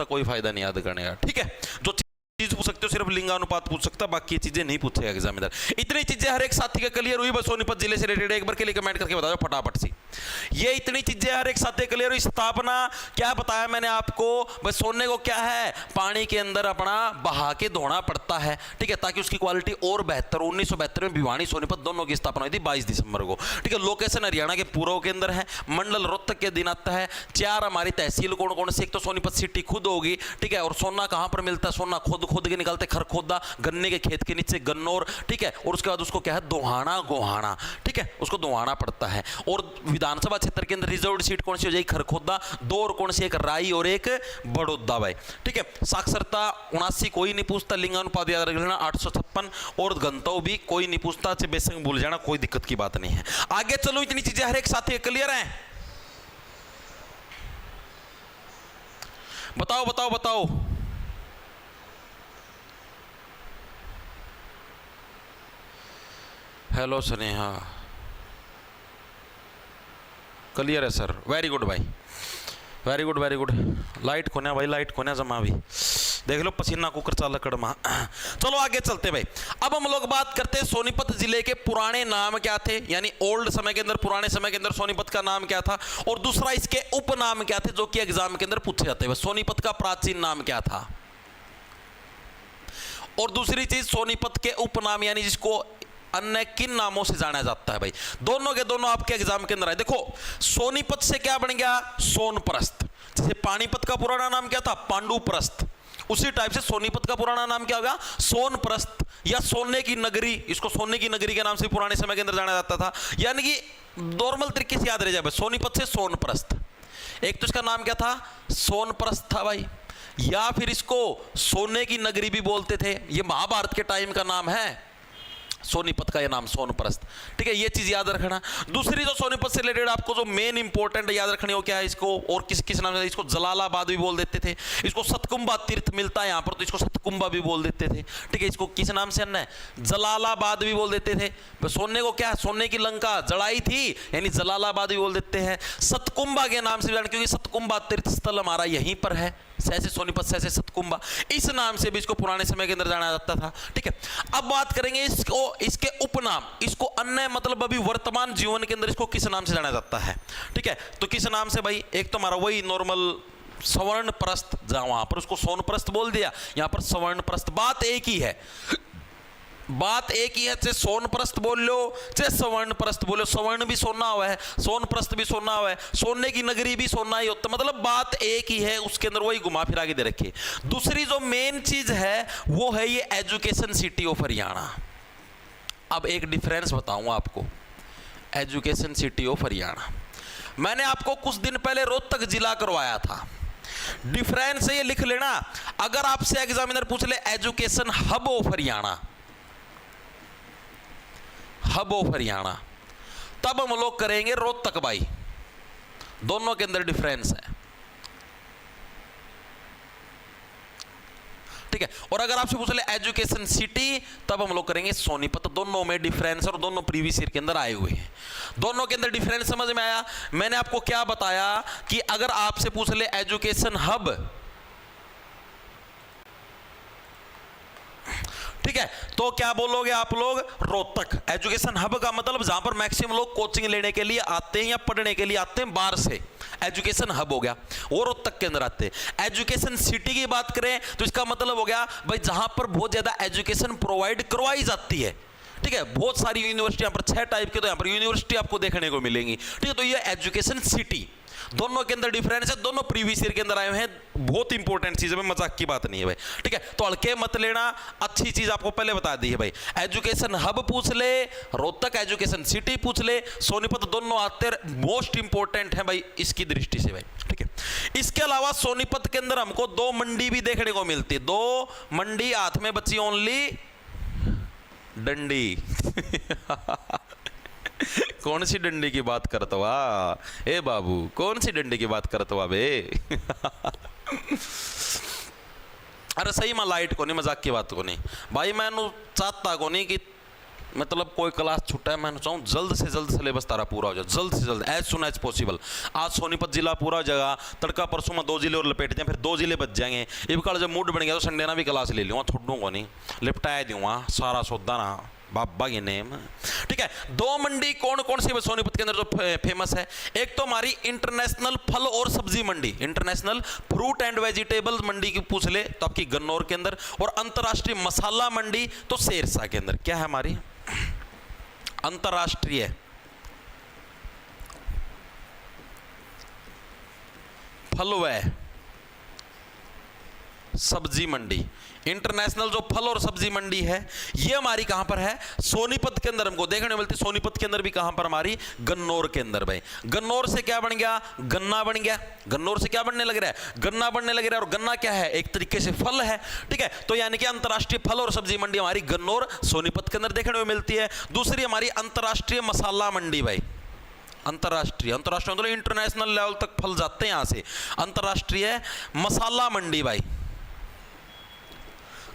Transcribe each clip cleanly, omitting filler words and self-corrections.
कोई फायदा नहीं याद करने का, ठीक है। जो चीज पूछ सकते हो सिर्फ लिंगानुपात पूछ सकता, बाकी ये चीजें नहीं पूछेगा एग्जामिनर। इतनी चीजें हर एक साथी का क्लियर हुई? बस सोनीपत जिले से रिलेटेड एक बार के लिए कमेंट करके बताओ फटाफट सी। ये इतनी चीजें हर एक साथी क्लियर हुई। स्थापना क्या बताया मैंने आपको? बस सोने को क्या है, पानी के अंदर अपना बहा के धोना पड़ता है, ठीक है, ताकि उसकी क्वालिटी और बेहतर। 1972 में भिवानी सोनीपत दोनों की स्थापना हुई थी 22 दिसंबर को, ठीक है। लोकेशन हरियाणा के पूर्व के अंदर है, मंडल रोहतक के दिन आता है। 4 हमारी तहसील कौन कौन सी? एक तो सोनीपत सिटी खुद होगी, ठीक है। और सोना कहां पर मिलता है? सोना खुद के निकालते, खरखोदा गन्ने के खेत के नीचे गन्नौर, ठीक है। और उसके बाद उसको क्या है, दोहाना गोहाना, ठीक है, उसको दोहाना पड़ता है। और विधानसभा क्षेत्र के अंदर रिजर्व सीट कौन सी हो जाएगी? खरखोदा। 2 और कौन सी? एक राई और एक बड़ौदा भाई, ठीक है। साक्षरता 79 कोई नहीं पूछता, लिंगानुपात याद रख लेना 856, और घनत्व भी कोई नहीं पूछता, बेसिक भूल जाना, कोई दिक्कत की बात नहीं है। आगे चलो, इतनी चीजें हर एक साथी क्लियर है? बताओ बताओ बताओ। हेलो स्नेहा, क्लियर है सर, वेरी गुड भाई, very good very good. Light खोना भाई, लाइट खोना जमा भी, देख लो पसीना कुकर चाल कड़मा। चलो आगे चलते भाई। अब हम लोग बात करते हैं सोनीपत जिले के पुराने नाम क्या थे, यानी ओल्ड समय के अंदर, पुराने समय के अंदर सोनीपत का नाम क्या था, और दूसरा इसके उपनाम क्या थे, जो कि एग्जाम के अंदर पूछे जाते हैं। सोनीपत का प्राचीन नाम क्या था, और दूसरी चीज सोनीपत के उपनाम, यानी जिसको अन्य किन नामों से जाना जाता है भाई। दोनों के दोनों आपके एग्जाम के अंदर है। देखो, सोनीपत से क्या बन गया? सोनप्रस्थ। जैसे पानीपत का पुराना नाम क्या था? पांडुप्रस्थ। उसी टाइप से सोनीपत का पुराना नाम क्या होगा? सोनप्रस्थ, या सोने की नगरी। इसको सोने की नगरी के नाम से पुराने समय के अंदर जाना जाता था। यानी कि नॉर्मल तरीके से याद रह जाए, सोनीपत से सोनप्रस्थ। एक तो इसका नाम क्या था? सोनप्रस्थ था भाई, या फिर इसको सोने की नगरी भी बोलते थे। ये महाभारत के टाइम का नाम है सोनीपत का, ये नाम सोनप्रस्थ, ठीक है। ये चीज याद रखना। दूसरी जो सोनीपत से रिलेटेड आपको जो मेन इंपॉर्टेंट याद रखनी हो, क्या है इसको, और किस किस नाम से? इसको जलालाबाद भी बोल देते थे। इसको सतकुंभा तीर्थ मिलता है यहाँ पर, तो इसको सतकुंभा भी बोल देते थे, ठीक है। इसको किस नाम से अन्य? जलालाबाद भी बोल देते थे। सोने को क्या, सोने की लंका जड़ाई थी, यानी जलालाबाद भी बोल देते हैं। सतकुंभा के नाम से भी, क्योंकि सतकुंभा तीर्थ स्थल हमारा यहीं पर है, सहसे सोनीपत सहसे सतकुंभा, इस नाम से भी इसको पुराने समय के अंदर जाना जाता था, ठीक है। अब बात करेंगे इसको, इसके उपनाम, इसको अन्य मतलब अभी वर्तमान जीवन के अंदर इसको किस नाम से जाना जाता है, ठीक है। तो किस नाम से भाई? एक तो हमारा वही नॉर्मल सवर्णप्रस्थ, जहां वहां पर उसको सोनप्रस्थ बोल दिया, यहां पर सवर्णप्रस्थ। बात एक ही है, बात एक ही है, चाहे सोनप्रस्थ बोल लो चाहे सवर्णप्रस्थ बोलो। सवर्ण भी सोना हुआ है, सोनप्रस्थ भी सोना हुआ है, सोने की नगरी भी सोना ही होता, मतलब बात एक ही है। उसके अंदर वही घुमा फिरा के दे रखी। दूसरी जो मेन चीज है वो है ये एजुकेशन सिटी ऑफ हरियाणा। अब एक डिफरेंस बताऊंगा आपको, एजुकेशन सिटी ऑफ हरियाणा। मैंने आपको कुछ दिन पहले रोहतक जिला करवाया था। डिफरेंस ये लिख लेना, अगर आपसे एग्जामिनर पूछ ले education hub of Haryana, hub of Haryana, तब हम लोग करेंगे रोहतक बाई। दोनों के अंदर डिफरेंस है, ठीक है। और अगर आपसे पूछ ले एजुकेशन सिटी, तब हम लोग करेंगे सोनीपत। दोनों में डिफरेंस, और दोनों प्रीवियस ईयर के अंदर आए हुए हैं। दोनों के अंदर डिफरेंस समझ में आया? मैंने आपको क्या बताया कि अगर आपसे पूछ ले एजुकेशन हब, ठीक है, तो क्या बोलोगे आप लोग? रोहतक। एजुकेशन हब का मतलब जहां पर मैक्सिमम लोग कोचिंग लेने के लिए आते हैं या पढ़ने के लिए आते हैं बाहर से, एजुकेशन हब हो गया, वो रोहतक के अंदर आते हैं। एजुकेशन सिटी की बात करें तो इसका मतलब हो गया भाई जहां पर बहुत ज्यादा एजुकेशन प्रोवाइड करवाई जाती है, ठीक है। बहुत सारी यूनिवर्सिटी यहाँ पर 6 टाइप की तो यहाँ पर यूनिवर्सिटी आपको देखने को मिलेंगी, ठीक है। तो ये एजुकेशन सिटी, दोनों के अंदर डिफरेंस है। दोनों प्रीवियस ईयर के अंदर आए हैं, बहुत इंपॉर्टेंट चीज है, मजाक की बात नहीं है भाई, ठीक है। तो हल्के मत लेना, अच्छी चीज आपको पहले बता दी है भाई। एजुकेशन हब पूछ ले, रोहतक एजुकेशन सिटी पूछ ले, सोनीपत, दोनों आते मोस्ट इंपॉर्टेंट है भाई इसकी दृष्टि से भाई, ठीक है। इसके अलावा सोनीपत के अंदर हमको 2 मंडी भी देखने को मिलती है। 2 मंडी, हाथ में बची ओनली डंडी। कौन सी डंडी की बात करते हुआ ए बाबू, कौन सी डंडी की बात करते हुआ बे? अरे सही में लाइट को नहीं, मजाक की बात को नहीं भाई। मैं चाहता को नहीं कि मतलब कोई क्लास छुट्टा है, मैं चाहूँ जल्द से जल्द सिलेबस तारा पूरा हो जाए, जल्द से जल्द, एज सुन एज पॉसिबल। आज सोनीपत जिला पूरा हो जाएगा, तड़का परसों में 2 जिले और लपेट जाए, फिर 2 जिले बच जाएंगे। एक कल जब मूड बन गया तो संडे ना भी क्लास ले लूँगा, छोड़ूंगा नहीं, लिपटाया दूंगा सारा सौदा ना बाबा के नेम। ठीक है, 2 मंडी कौन कौन सी सोनीपत के अंदर जो फेमस है? एक तो हमारी इंटरनेशनल फल और सब्जी मंडी, इंटरनेशनल फ्रूट एंड वेजिटेबल मंडी की पूछ ले तो आपकी गन्नौर के अंदर, और अंतरराष्ट्रीय मसाला मंडी तो शेरशाह के अंदर। क्या है हमारी अंतरराष्ट्रीय फल व सब्जी मंडी, इंटरनेशनल जो फल और सब्जी मंडी है, ये हमारी कहां पर है? सोनीपत के अंदर हमको देखने मिलती है। सोनीपत के अंदर भी कहां पर? हमारी गन्नौर के अंदर। भाई गन्नौर से क्या बन गया? गन्ना बन गया। गन्नौर से क्या बनने लग रहा है? गन्ना बनने लग रहा है। और गन्ना क्या है? एक तरीके से फल है। ठीक है, तो यानी कि अंतरराष्ट्रीय फल और सब्जी मंडी हमारी गन्नौर सोनीपत के अंदर देखने को मिलती है। दूसरी हमारी अंतरराष्ट्रीय मसाला मंडी। भाई अंतरराष्ट्रीय मतलब इंटरनेशनल लेवल तक फल जाते हैं यहां से। अंतरराष्ट्रीय मसाला मंडी, भाई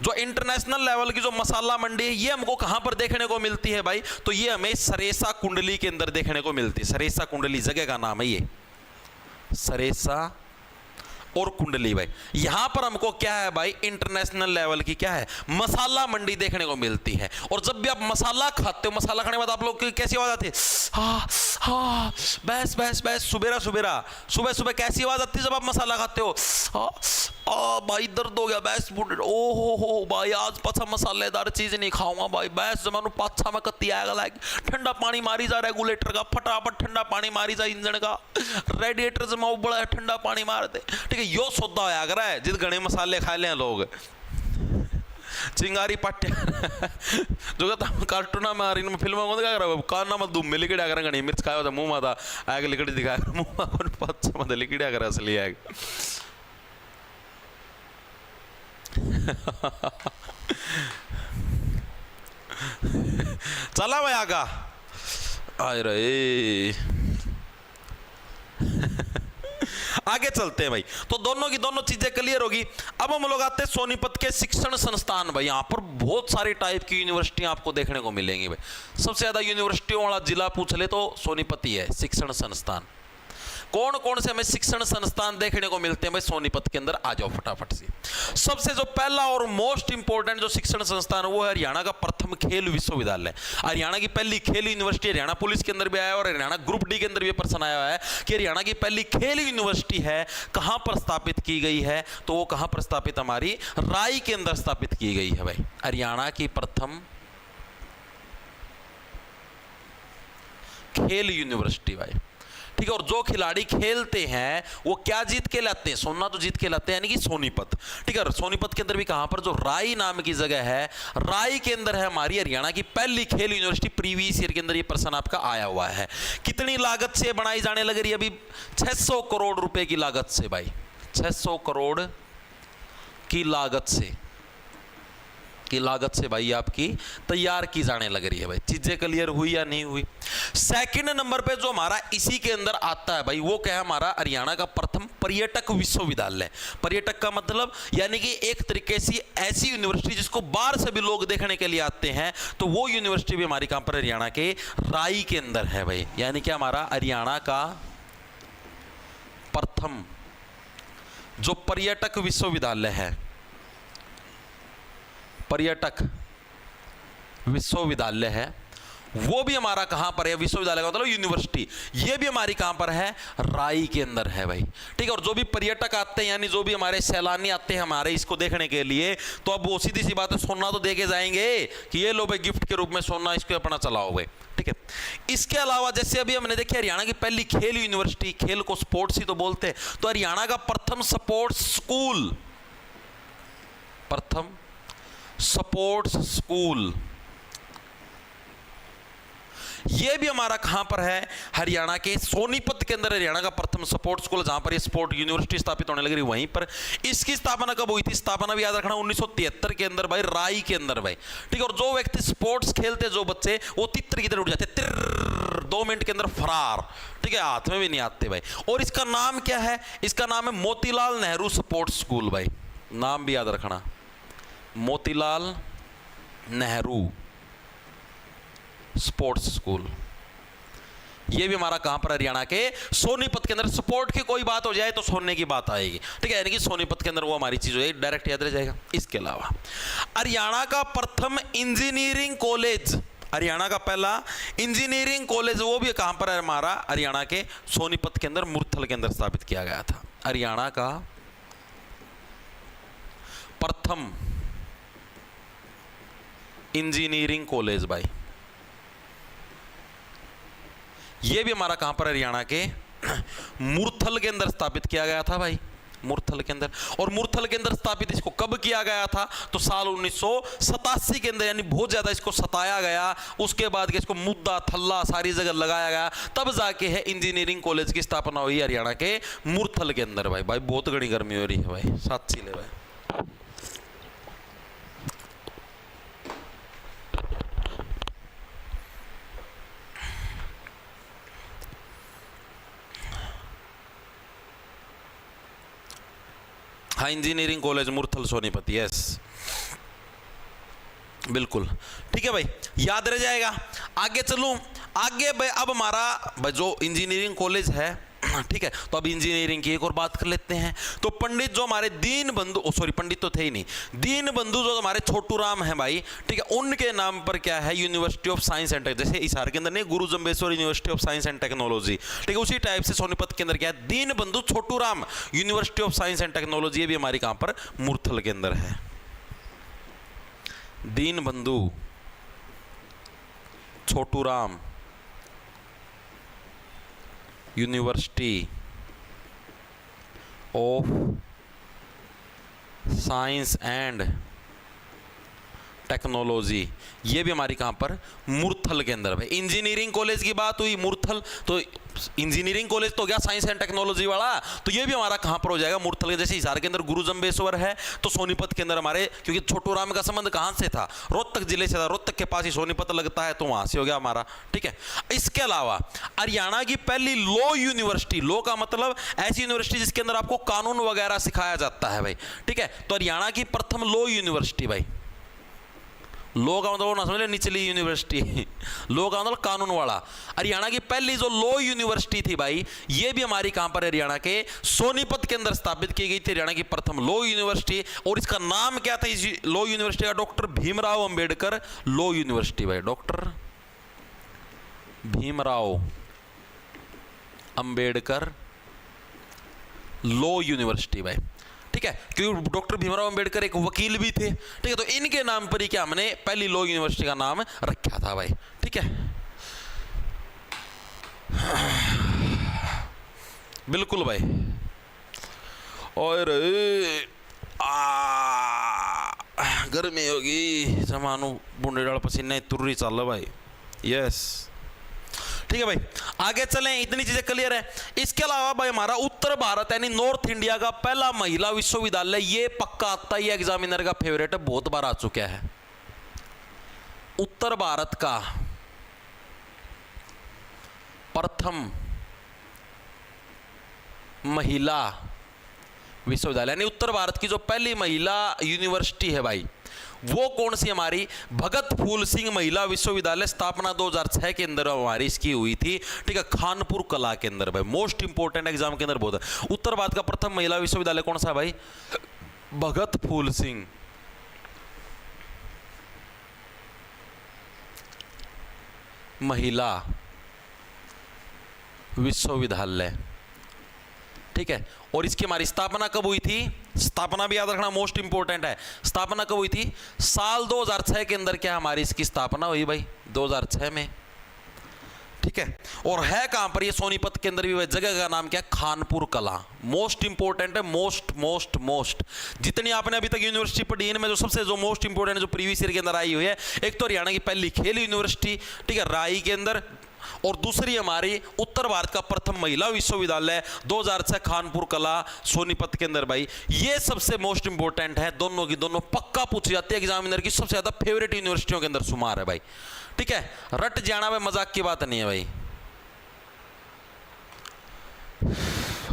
जो इंटरनेशनल लेवल की जो मसाला मंडी है, ये हमको कहां पर देखने को मिलती है? भाई तो ये हमें सरेसा कुंडली के अंदर देखने को मिलती है। सरेसा कुंडली जगह का नाम है ये, सरेसा और कुंडली। भाई यहां पर हमको क्या है? भाई इंटरनेशनल लेवल की क्या है? मसाला मंडी देखने को मिलती है। और जब भी आप मसाला खाते हो, मसाला खाने के बाद आप लोग की कैसी आवाज आती है? हाँ हाँ, बस बस बस, सुबेरा सुबेरा, सुबह सुबह कैसी आवाज आती है जब आप मसाला खाते हो? भाई दर्द हो गया, बस ओ हो भाई आज पाछा मसालेदार चीज नहीं खाऊंगा भाई, बस जमानू पाछा में कत्ती आएगा लाइक ठंडा पानी मारी जा रेगुलेटर का, फटाफट ठंडा पानी मारी जा इंजन का, रेडिएटर जमाओ बड़ा ठंडा पानी मार दे। ठीक है, यो सौदा होया कर है जित घने मसाले खा ले लोग। चिंगारी पाट्या जो कहता कार्टूना में इन फिल्मों को क्या करा काना में धूम में लिकड़ा कर घनी मिर्च खाया था मुंह में था आग लिकड़ी दिखा मुंह में पाछा में लिकड़ा कर असली आग। चला भाई आगा आए रहे आगे चलते हैं भाई। तो दोनों की दोनों चीजें क्लियर होगी। अब हम लोग आते हैं सोनीपत के शिक्षण संस्थान। भाई यहाँ पर बहुत सारी टाइप की यूनिवर्सिटी आपको देखने को मिलेंगी। भाई सबसे ज्यादा यूनिवर्सिटियों वाला जिला पूछ ले तो सोनीपत ही है। शिक्षण संस्थान कौन कौन से हमें शिक्षण संस्थान देखने को मिलते हैं? भाई सोनीपत के अंदर आ जाओ फटाफट से। सबसे जो पहला और मोस्ट इंपोर्टेंट जो शिक्षण संस्थान है वो है हरियाणा का प्रथम खेल विश्वविद्यालय। हरियाणा की पहली खेल यूनिवर्सिटी हरियाणा पुलिस के अंदर भी आया और हरियाणा ग्रुप डी के अंदर भी प्रश्न आया है कि हरियाणा की पहली खेल यूनिवर्सिटी है कहां पर स्थापित की गई है? तो वो कहां पर स्थापित? हमारी राई के अंदर स्थापित की गई है। भाई हरियाणा की प्रथम खेल यूनिवर्सिटी। भाई ठीक है, और जो खिलाड़ी खेलते हैं वो क्या जीत के लाते हैं? सोना तो जीत के लाते हैं, यानी कि सोनीपत। ठीक है, सोनीपत के अंदर भी कहां पर? जो राई नाम की जगह है, राई के अंदर है हमारी हरियाणा की पहली खेल यूनिवर्सिटी। प्रीवियस ईयर के अंदर ये प्रश्न आपका आया हुआ है। कितनी लागत से बनाई जाने लग रही है? अभी 600 करोड़ रुपए की लागत से। भाई 600 करोड़ की लागत से भाई आपकी तैयार की जाने लग रही है। भाई चीजें क्लियर हुई या नहीं हुई? सेकंड नंबर पे जो हमारा इसी के अंदर आता है भाई वो क्या है? हमारा हरियाणा का प्रथम पर्यटक विश्वविद्यालय। पर्यटक का मतलब यानी कि एक तरीके से ऐसी यूनिवर्सिटी जिसको बाहर से भी लोग देखने के लिए आते हैं। तो वो यूनिवर्सिटी भी हमारी कहां पर? हरियाणा के राई के अंदर है। भाई यानी कि हमारा हरियाणा का प्रथम जो पर्यटक विश्वविद्यालय है, पर्यटक विश्वविद्यालय है, वो भी हमारा कहां पर है? विश्वविद्यालय का मतलब यूनिवर्सिटी, ये भी हमारी कहां पर है? राई के अंदर है। भाई ठीक है, और जो भी पर्यटक आते हैं यानी जो भी हमारे सैलानी आते हैं हमारे इसको देखने के लिए, तो अब वो सीधी सी बात है सोना तो दे के जाएंगे कि ये लो भाई गिफ्ट के रूप में सोना इसको अपना चलाओ। भाई ठीक है, इसके अलावा जैसे अभी हमने देखा हरियाणा की पहली खेल यूनिवर्सिटी, खेल को स्पोर्ट्स ही तो बोलते हैं, तो हरियाणा का प्रथम स्पोर्ट्स स्कूल, प्रथम स्पोर्ट्स स्कूल, यह भी हमारा कहां पर है? हरियाणा के सोनीपत के अंदर हरियाणा का प्रथम स्पोर्ट्स स्कूल, जहां पर ये स्पोर्ट यूनिवर्सिटी स्थापित होने लग रही वहीं पर। इसकी स्थापना कब हुई थी? स्थापना भी याद रखना 1973 के अंदर भाई, राई के अंदर। भाई ठीक है, और जो व्यक्ति स्पोर्ट्स खेलते जो बच्चे वो तित्र की तरह उठ जाते, 2 मिनट के अंदर फरार। ठीक है, हाथ में भी नहीं आते। भाई और इसका नाम क्या है? इसका नाम है मोतीलाल नेहरू स्पोर्ट्स स्कूल। भाई नाम भी याद रखना, मोतीलाल नेहरू स्पोर्ट्स स्कूल। ये भी हमारा कहां पर, हरियाणा के सोनीपत के अंदर। स्पोर्ट की कोई बात हो जाए तो सोने की बात आएगी, ठीक है, यानी कि सोनीपत के अंदर वो हमारी चीज हो जाएगी, डायरेक्ट याद रह जाएगा। इसके अलावा हरियाणा का प्रथम इंजीनियरिंग कॉलेज, हरियाणा का पहला इंजीनियरिंग कॉलेज, वो भी कहां पर है हमारा, हरियाणा के सोनीपत के अंदर, मुरथल के अंदर स्थापित किया गया था। हरियाणा का प्रथम इंजीनियरिंग कॉलेज भाई, ये भी हमारा कहां पर, हरियाणा के मुरथल के अंदर स्थापित किया गया था भाई, मुरथल के अंदर। और मुरथल के अंदर स्थापित इसको कब किया गया था, तो साल 1987 के अंदर, यानी बहुत ज्यादा इसको सताया गया, उसके बाद के इसको मुद्दा थल्ला सारी जगह लगाया गया, तब जाके है इंजीनियरिंग कॉलेज की स्थापना हुई हरियाणा के मुरथल के अंदर भाई। भाई बहुत घनी गर्मी हो रही है भाई, साथ ले भाई। हाँ, engineering college Murthal Sonipat, yes बिल्कुल, ठीक है भाई, याद रह जाएगा। आगे चलूं, आगे भाई अब हमारा भाई जो इंजीनियरिंग कॉलेज है, ठीक है, तो अब इंजीनियरिंग की एक और बात कर लेते हैं। तो पंडित जो हमारे दीन बंधु, सॉरी पंडित तो थे ही नहीं, दीन बंधु जो हमारे छोटू राम है भाई, ठीक है, उनके नाम पर क्या है, university of science and technology, जैसे हिसार के अंदर नहीं गुरु Jambheshwar university of science and technology, ठीक है, उसी टाइप से सोनीपत के अंदर क्या है, Deen Bandhu Chhotu Ram university of science and technology, ये भी हमारी कहां पर, मुरथल के अंदर है। Deen Bandhu Chhotu Ram university of science and technology, ये भी हमारी कहां पर, मुरथल के अंदर भाई। इंजीनियरिंग कॉलेज की बात हुई मुरथल, तो इंजीनियरिंग कॉलेज तो गया साइंस एंड टेक्नोलॉजी वाला, तो ये भी हमारा कहां पर हो जाएगा, मुरथल के। जैसे हिसार के अंदर गुरु जम्बेश्वर है, तो सोनीपत के अंदर हमारे, क्योंकि छोटू राम का संबंध कहां से था, रोहतक जिले से था, रोहतक के पास ही सोनीपत लगता है, तो वहां से हो गया हमारा, ठीक है। इसके अलावा हरियाणा की पहली लॉ यूनिवर्सिटी, लॉ का मतलब ऐसी यूनिवर्सिटी जिसके अंदर आपको कानून वगैरह सिखाया जाता है भाई, ठीक है, तो हरियाणा की प्रथम लॉ यूनिवर्सिटी भाई, लॉ का मतलब ना समझ, निचली यूनिवर्सिटी, लॉ का मतलब कानून वाला। हरियाणा की पहली जो लॉ यूनिवर्सिटी थी भाई, ये भी हमारी कहां पर, हरियाणा के सोनीपत के अंदर स्थापित की गई थी, हरियाणा की प्रथम लॉ यूनिवर्सिटी। और इसका नाम क्या था इस लॉ यूनिवर्सिटी का, doctor Bhimrao Ambedkar law university भाई, doctor Bhimrao Ambedkar law university भाई, ठीक है, क्योंकि डॉक्टर भीमराव अंबेडकर एक वकील भी थे, ठीक है, तो इनके नाम पर ही क्या हमने पहली लॉ यूनिवर्सिटी का नाम रखा था भाई, ठीक है, बिल्कुल भाई। और गर्मी होगी, जमानो बूंदे डाल पसीने तुर्री चल भाई, यस, ठीक है भाई। आगे चलें, इतनी चीजें क्लियर है। इसके अलावा भाई हमारा उत्तर भारत यानी नॉर्थ इंडिया का पहला महिला विश्वविद्यालय, ये पक्का आता ही एग्जामिनर का फेवरेट है, बहुत बार आ चुका है। उत्तर भारत का प्रथम महिला विश्वविद्यालय, यानी उत्तर भारत की जो पहली महिला यूनिवर्सिटी है भाई, वो कौन सी हमारी, भगत फूल सिंह महिला विश्वविद्यालय, स्थापना 2006 के अंदर हमारी इसकी हुई थी, ठीक है, खानपुर कला के अंदर भाई, मोस्ट इंपोर्टेंट एग्जाम के अंदर बहुत है। उत्तर भारत का प्रथम महिला विश्वविद्यालय कौन सा भाई, भगत फूल सिंह महिला विश्वविद्यालय, ठीक है। और इसकी हमारी स्थापना कब हुई थी, स्थापना भी याद रखना मोस्ट इंपोर्टेंट है, स्थापना कब हुई थी, साल 2006 के अंदर क्या हमारी इसकी स्थापना हुई भाई, 2006 में, ठीक है। और है कहां पर, ये सोनीपत के अंदर भी भाई, जगह का नाम क्या है, खानपुर कला, मोस्ट इंपोर्टेंट है, मोस्ट मोस्ट मोस्ट। जितनी आपने अभी तक यूनिवर्सिटी पढ़ी इनमें जो सबसे जो मोस्ट इंपोर्टेंट जो प्रीवियस ईयर के अंदर आई हुई है, एक तो हरियाणा की पहली खेल यूनिवर्सिटी, ठीक है, राई के अंदर, और दूसरी हमारी उत्तर भारत का प्रथम महिला विश्वविद्यालय 2006 खानपुर कला सोनीपत के अंदर भाई, ये सबसे मोस्ट इंपोर्टेंट है, दोनों की दोनों पक्का पूछी जाती है एग्जामिनर की, सबसे ज्यादा फेवरेट यूनिवर्सिटियों के अंदर शुमार है भाई, ठीक है, रट जाना में मजाक की बात नहीं है भाई,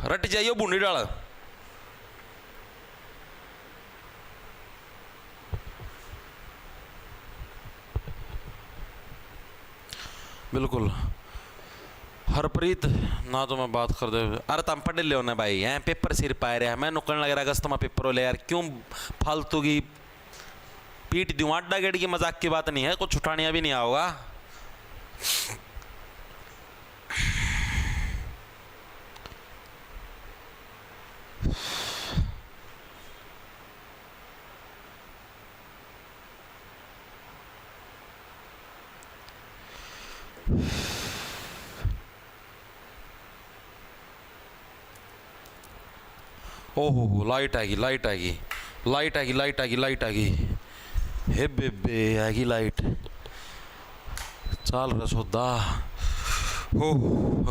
रट जाइयो बूंदी डाल। बिल्कुल। हरप्रीत ना तो मैं बात कर दे। अरे तुम पढ़ लियो ना भाई, हैं पेपर सिर पाए रहे मैं नुकन लग रहा अगस्त में पेपर हो ले यार, क्यों फालतू की पीट दूँ। अड्डा गेट की मजाक की बात नहीं है, कुछ छुटानिया भी नहीं आओगा। ओहो लाइट आएगी, लाइट आएगी, लाइट आएगी, लाइट आएगी, लाइट आएगी, हे बेबे आएगी लाइट। चल रसोदा हो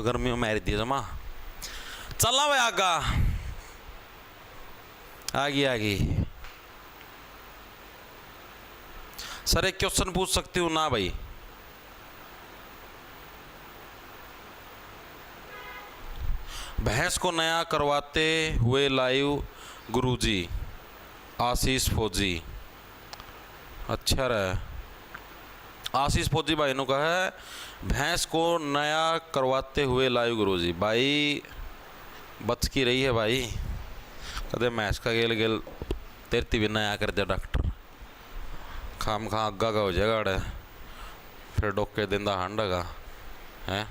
गर्मी में मार दिया जमा। चलना भाई आगा, आगी आगी। सर एक क्वेश्चन पूछ सकती हूँ ना भाई? भैंस को नया करवाते हुए लाइव गुरुजी आशीष फौजी। अच्छा रहा आशीष फौजी भाई ने कहा है भैंस को नया करवाते हुए लाइव गुरुजी। भाई बच की रही है भाई, कदे भैंस का गेल गेल तेरती भी नया कर दिया डॉक्टर। खाम खा अग्गा का हो जाएगा अड़े, फिर डोके दिंदा हांडा है।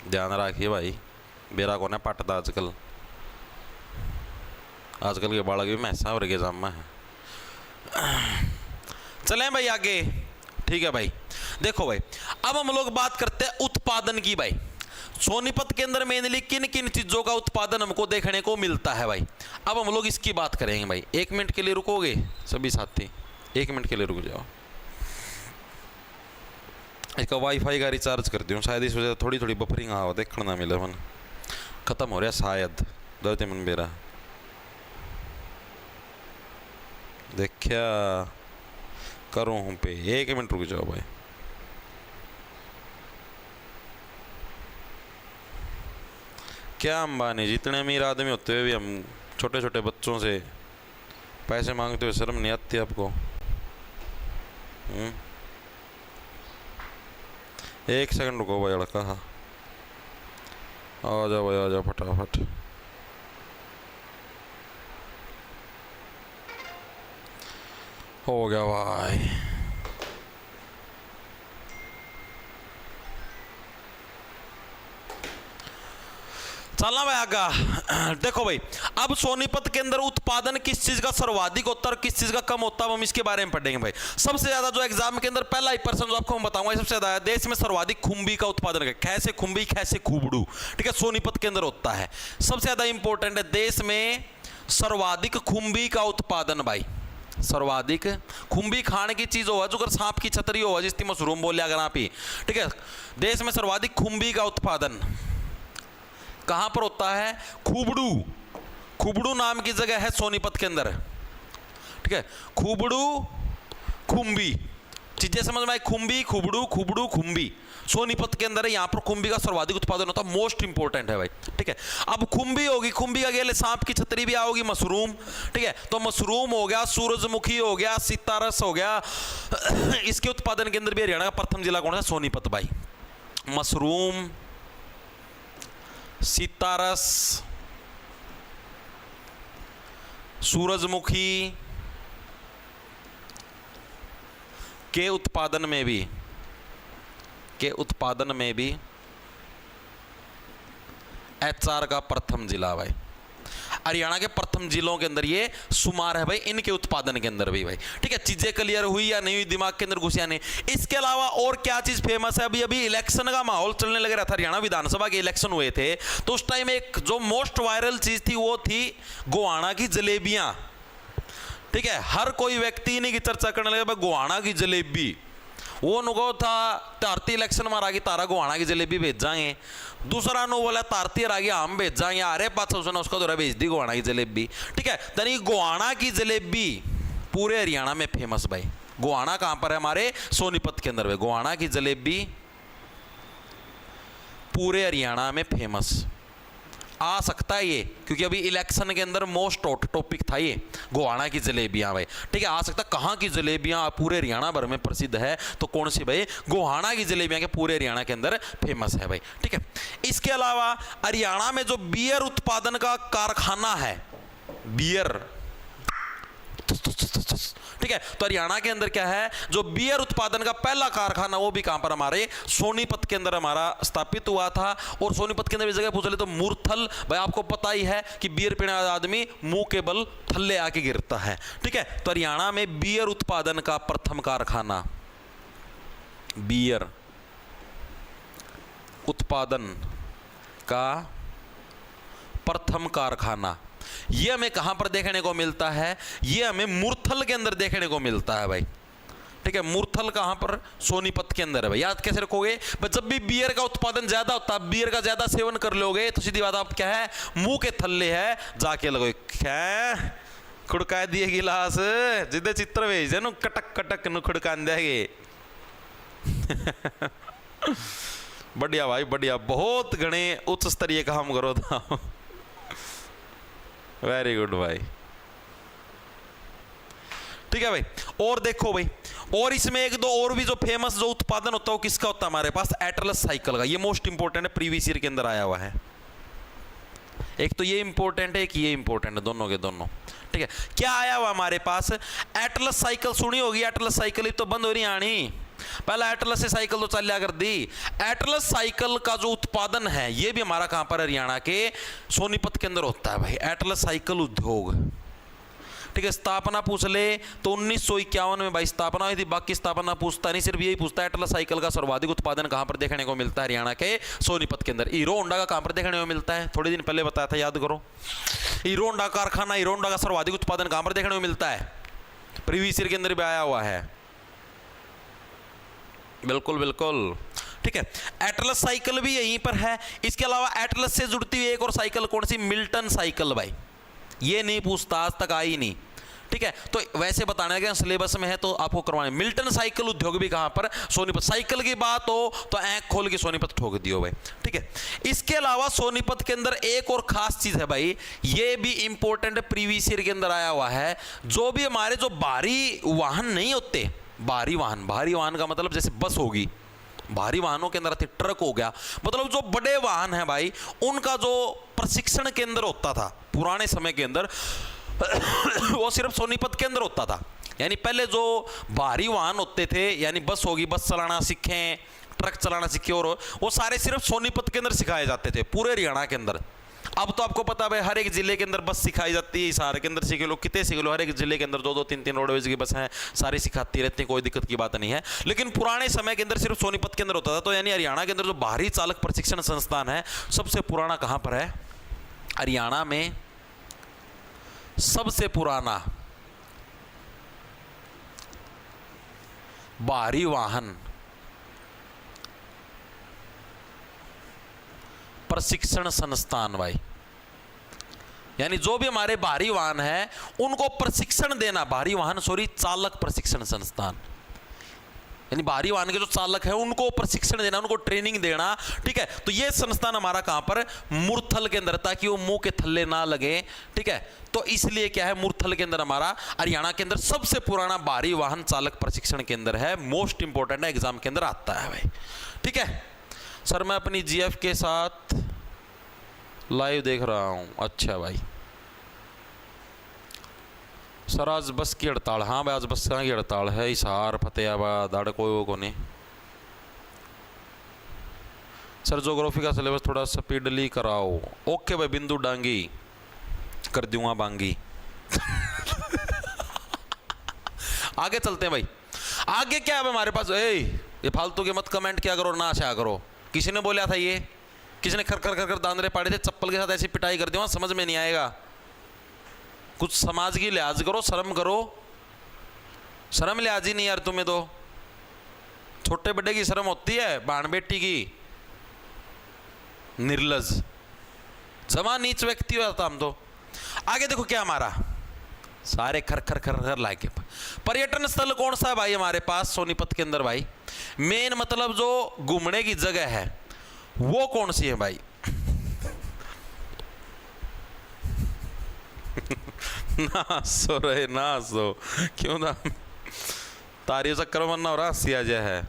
ध्यान रखिए भाई, बेरा को ना पटता आजकल, आजकल के बालक भी मैसा और के जामा है। चलें भाई आगे, ठीक है भाई। देखो भाई अब हम लोग बात करते हैं उत्पादन की। भाई सोनीपत के अंदर मेनली किन किन चीजों का उत्पादन हमको देखने को मिलता है भाई, अब हम लोग इसकी बात करेंगे भाई। 1 मिनट के लिए रुकोगे सभी साथी, 1 मिनट के लिए रुक जाओ। इसका वाईफाई का रिचार्ज कर दूँ, शायद इस वजह से थोड़ी थोड़ी बफरिंग आओ, देखने ना मिले मन खत्म हो रहा शायद। दर्द मन बेरा देखा करूँ हूँ पे। 1 मिनट रुक जाओ भाई। क्या अंबानी जी इतने अमीर आदमी होते हुए भी हम छोटे छोटे बच्चों से पैसे मांगते हुए शर्म नहीं आती आपको? 1 सेकंड रुको भाई लड़का, आ जाओ भाई आ जाओ फटाफट। हो गया भाई। चलना भाई आगा। देखो भाई अब सोनीपत के अंदर उत्पादन किस चीज का सर्वाधिक होता है और किस चीज का कम होता है, हम इसके बारे में पढ़ेंगे भाई। सबसे ज्यादा जो एग्जाम के अंदर पहला ही पर्सन जो आपको हम बताऊंगा, सबसे ज्यादा देश में सर्वाधिक खुम्बी का उत्पादन है। कैसे खुम्बी, कैसे खुबड़ू, ठीक है, सोनीपत के अंदर होता है। सबसे ज्यादा इंपॉर्टेंट है देश में सर्वाधिक खुम्बी का उत्पादन भाई। सर्वाधिक खुम्बी खाने की चीज हो जो अगर सांप की छतरी हो जिसकी मशरूम बोलिया अगर आप ही, ठीक है। देश में सर्वाधिक खुम्बी का उत्पादन कहां पर होता है? खुबड़ू, खुबड़ू नाम की जगह है सोनीपत के अंदर, ठीक है। खुबड़ू खुम्बी चीजें समझ में आई, खुम्बी खुबड़ू खुबड़ू खुम्बी सोनीपत के अंदर है। यहां पर खुम्बी का सर्वाधिक उत्पादन होता है, मोस्ट इंपोर्टेंट है भाई, ठीक है। अब खुम्बी होगी, खुम्बी का गेले सांप की छतरी भी आओगी, मशरूम, ठीक है। तो मशरूम हो गया, सूरजमुखी हो गया, सितारस हो गया। इसके उत्पादन के अंदर भी हरियाणा का प्रथम जिला कौन सा? सोनीपत भाई। मशरूम, सितारस, सूरजमुखी के उत्पादन में भी एचआर का प्रथम जिला भाई। हरियाणा के प्रथम जिलों के अंदर ये शुमार है भाई, इनके उत्पादन के अंदर भी भाई, ठीक है। चीजें क्लियर हुई या नहीं हुई, दिमाग के अंदर घुसिया नहीं? इसके अलावा और क्या चीज फेमस है? अभी अभी इलेक्शन का माहौल चलने लग रहा था, हरियाणा विधानसभा के इलेक्शन हुए थे, तो उस टाइम एक जो मोस्ट वायरल चीज थी वो थी गोहाना की जलेबियां, ठीक है। हर कोई व्यक्ति इन्हीं की चर्चा करने लगा, गोहाना की जलेबी। वो नुको था तारती इलेक्शन मारा की तारा गोहाना की जलेबी भेजाएंगे, दूसरा नो बोला तारती आ गया हम भेजाएंगे, अरे पास उसने उसका दौरा भेज दी गोहाना की जलेबी, ठीक है। यानी गोहाना की जलेबी पूरे हरियाणा में फेमस भाई। गोहाना कहां पर है? हमारे सोनीपत के अंदर है। गोहाना की जलेबी पूरे हरियाणा में फेमस। आ सकता है ये, क्योंकि अभी इलेक्शन के अंदर मोस्ट हॉट टॉपिक था ये गोहाना की जलेबियां भाई। ठीक है, आ सकता कहाँ की जलेबियां पूरे हरियाणा भर में प्रसिद्ध है, तो कौन सी भाई, गोहाना की जलेबियां के पूरे हरियाणा के अंदर फेमस है भाई। ठीक है, इसके अलावा हरियाणा में जो बियर उत्पादन का कारखाना है, बियर, ठीक है, तो हरियाणा के अंदर क्या है, जो बियर उत्पादन का पहला कारखाना वो भी कहां पर, हमारे सोनीपत के अंदर हमारा स्थापित हुआ था। और सोनीपत के अंदर भी जगह पूछ ले तो मूर्थल, भाई आपको पता ही है कि बियर पीने वाला आदमी मुंह के बल थल्ले आके गिरता है। ठीक है, तो हरियाणा में बियर उत्पादन का प्रथम कारखाना, बियर उत्पादन का प्रथम कारखाना, ये हमें कहां पर देखने को मिलता है, ये हमें मूर्थल के अंदर देखने को मिलता है भाई। ठीक है, मूर्थल कहां पर, सोनीपत के अंदर है भाई। याद कैसे रखोगे, जब भी बियर का उत्पादन ज्यादा होता है, बियर का ज्यादा सेवन कर लोगे तो सीधी बात आप क्या है, मुंह के थल्ले है जाके लगो खुड़का दिए गिलास जिदे चित्र भेज नु कटक कटक नु खुड़का देगे। बढ़िया भाई बढ़िया, बहुत घने उच्च स्तरीय काम करो था। वेरी गुड भाई। ठीक है भाई, और देखो भाई, और इसमें एक दो और भी जो फेमस जो उत्पादन होता है वो किसका होता है हमारे पास, एटलस साइकिल का। ये मोस्ट इंपोर्टेंट है, प्रीवियस ईयर के अंदर आया हुआ है। एक तो ये इंपॉर्टेंट है, एक ये इंपॉर्टेंट है, दोनों के दोनों। ठीक है, क्या आया हुआ हमारे पास, एटलस साइकिल सुनी होगी, एटलस साइकिल तो बंद हो रही आनी, पहला एटलस से साइकिल तो चलिया कर दी। एटलस साइकिल का जो उत्पादन है ये भी हमारा कहां पर, हरियाणा के सोनीपत के अंदर होता है भाई, एटलस साइकिल उद्योग। ठीक है, स्थापना पूछ ले तो 1951 में भाई स्थापना हुई थी, बाकी स्थापना पूछता नहीं, सिर्फ यही पूछता है एटलस साइकिल का सर्वाधिक उत्पादन कहां पर देखने को मिलता है, हरियाणा के सोनीपत के अंदर। हीरो होंडा का कहां पर देखने को मिलता है, थोड़े दिन पहले बताया था, याद करो। हीरो होंडा कारखाना, हीरो होंडा का सर्वाधिक उत्पादन कहां पर देखने को मिलता है, प्रीवियस ईयर के अंदर भी आया हुआ है। बिल्कुल बिल्कुल। ठीक है, एटलस साइकिल भी यहीं पर है। इसके अलावा एटलस से जुड़ती हुई एक और साइकिल कौन सी, मिल्टन साइकिल भाई। ये नहीं पूछता, आज तक आई नहीं। ठीक है, तो वैसे बताने लगे सिलेबस में है तो आपको करवाने। मिल्टन साइकिल उद्योग भी कहां पर, सोनीपत। साइकिल की बात हो तो आंख खोल के सोनीपत ठोक दियो भाई। ठीक है, इसके अलावा सोनीपत के अंदर एक और खास चीज है भाई, ये भी इंपॉर्टेंट प्रीवियस ईयर के अंदर आया हुआ है। जो भी हमारे जो भारी वाहन नहीं होते, भारी वाहन का मतलब जैसे बस होगी, भारी वाहनों के अंदर आते, ट्रक हो गया, मतलब जो बड़े वाहन है भाई, उनका जो प्रशिक्षण केंद्र होता था पुराने समय के अंदर वो सिर्फ सोनीपत के अंदर होता था। यानी पहले जो भारी वाहन होते थे, यानी बस होगी, बस चलाना सीखें, ट्रक चलाना सीखे, और वो सारे सिर्फ सोनीपत के अंदर सिखाए जाते थे पूरे हरियाणा के अंदर। अब तो आपको पता है हर एक जिले के अंदर बस सिखाई जाती है, हिसार के अंदर सीखे लो, कितने सीखे लो, हर एक जिले के अंदर 2-2 3-3 रोडवेज की बस हैं, सारी सिखाती रहती हैं, कोई दिक्कत की बात नहीं है। लेकिन पुराने समय के अंदर सिर्फ सोनीपत के अंदर होता था। तो यानी हरियाणा के अंदर जो बाहरी चालक प्रशिक्षण संस्थान है सबसे पुराना कहां पर है, हरियाणा में सबसे पुराना बाहरी वाहन प्रशिक्षण संस्थान भाई। यानी जो भी हमारे भारी वाहन है उनको प्रशिक्षण देना, भारी वाहन चालक प्रशिक्षण संस्थान, यानी भारी वाहन के जो चालक है उनको प्रशिक्षण देना, उनको ट्रेनिंग देना। ठीक है, तो ये संस्थान हमारा कहां पर, मूर्थल के अंदर, ताकि वो मुंह के थल्ले ना लगे। ठीक है, तो इसलिए क्या है, मूर्थल के अंदर हमारा हरियाणा के अंदर सबसे पुराना भारी वाहन चालक प्रशिक्षण केंद्र है। मोस्ट इंपॉर्टेंट है, एग्जाम के अंदर आता है भाई। ठीक है सर, मैं अपनी जीएफ के साथ लाइव देख रहा हूं। अच्छा भाई, सर आज बस की हड़ताल, हाँ भाई आज बस की हड़ताल है, हिसार फतेहाबाद आड़ कोई को नहीं। सर ज्योग्राफी का सिलेबस थोड़ा स्पीडली कराओ। ओके भाई, बिंदु डांगी कर दूंगा बांगी। आगे चलते हैं भाई, आगे क्या है हमारे पास। ये फालतू के मत कमेंट क्या करो, ना आशा करो। किसी ने बोला था, ये किसी ने खर खर खर दांदरे पाड़े थे, चप्पल के साथ ऐसी पिटाई कर दिया, समझ में नहीं आएगा। कुछ समाज की लिहाज करो, शर्म करो। शर्म लिहाज ही नहीं यार तुम्हें तो। छोटे बड़े की शर्म होती है, बाण बेटी की निर्लज जमा नीच व्यक्ति होता हम तो। आगे देखो क्या हमारा, सारे खर खर खर खर लाके। पर्यटन स्थल कौन सा है भाई हमारे पास सोनीपत के अंदर भाई, मेन मतलब जो घूमने की जगह है वो कौन सी है भाई। ना सो रहे ना सो, क्यों ना तारी चक्कर मन ना हो रहा, हंसी आ जाए है।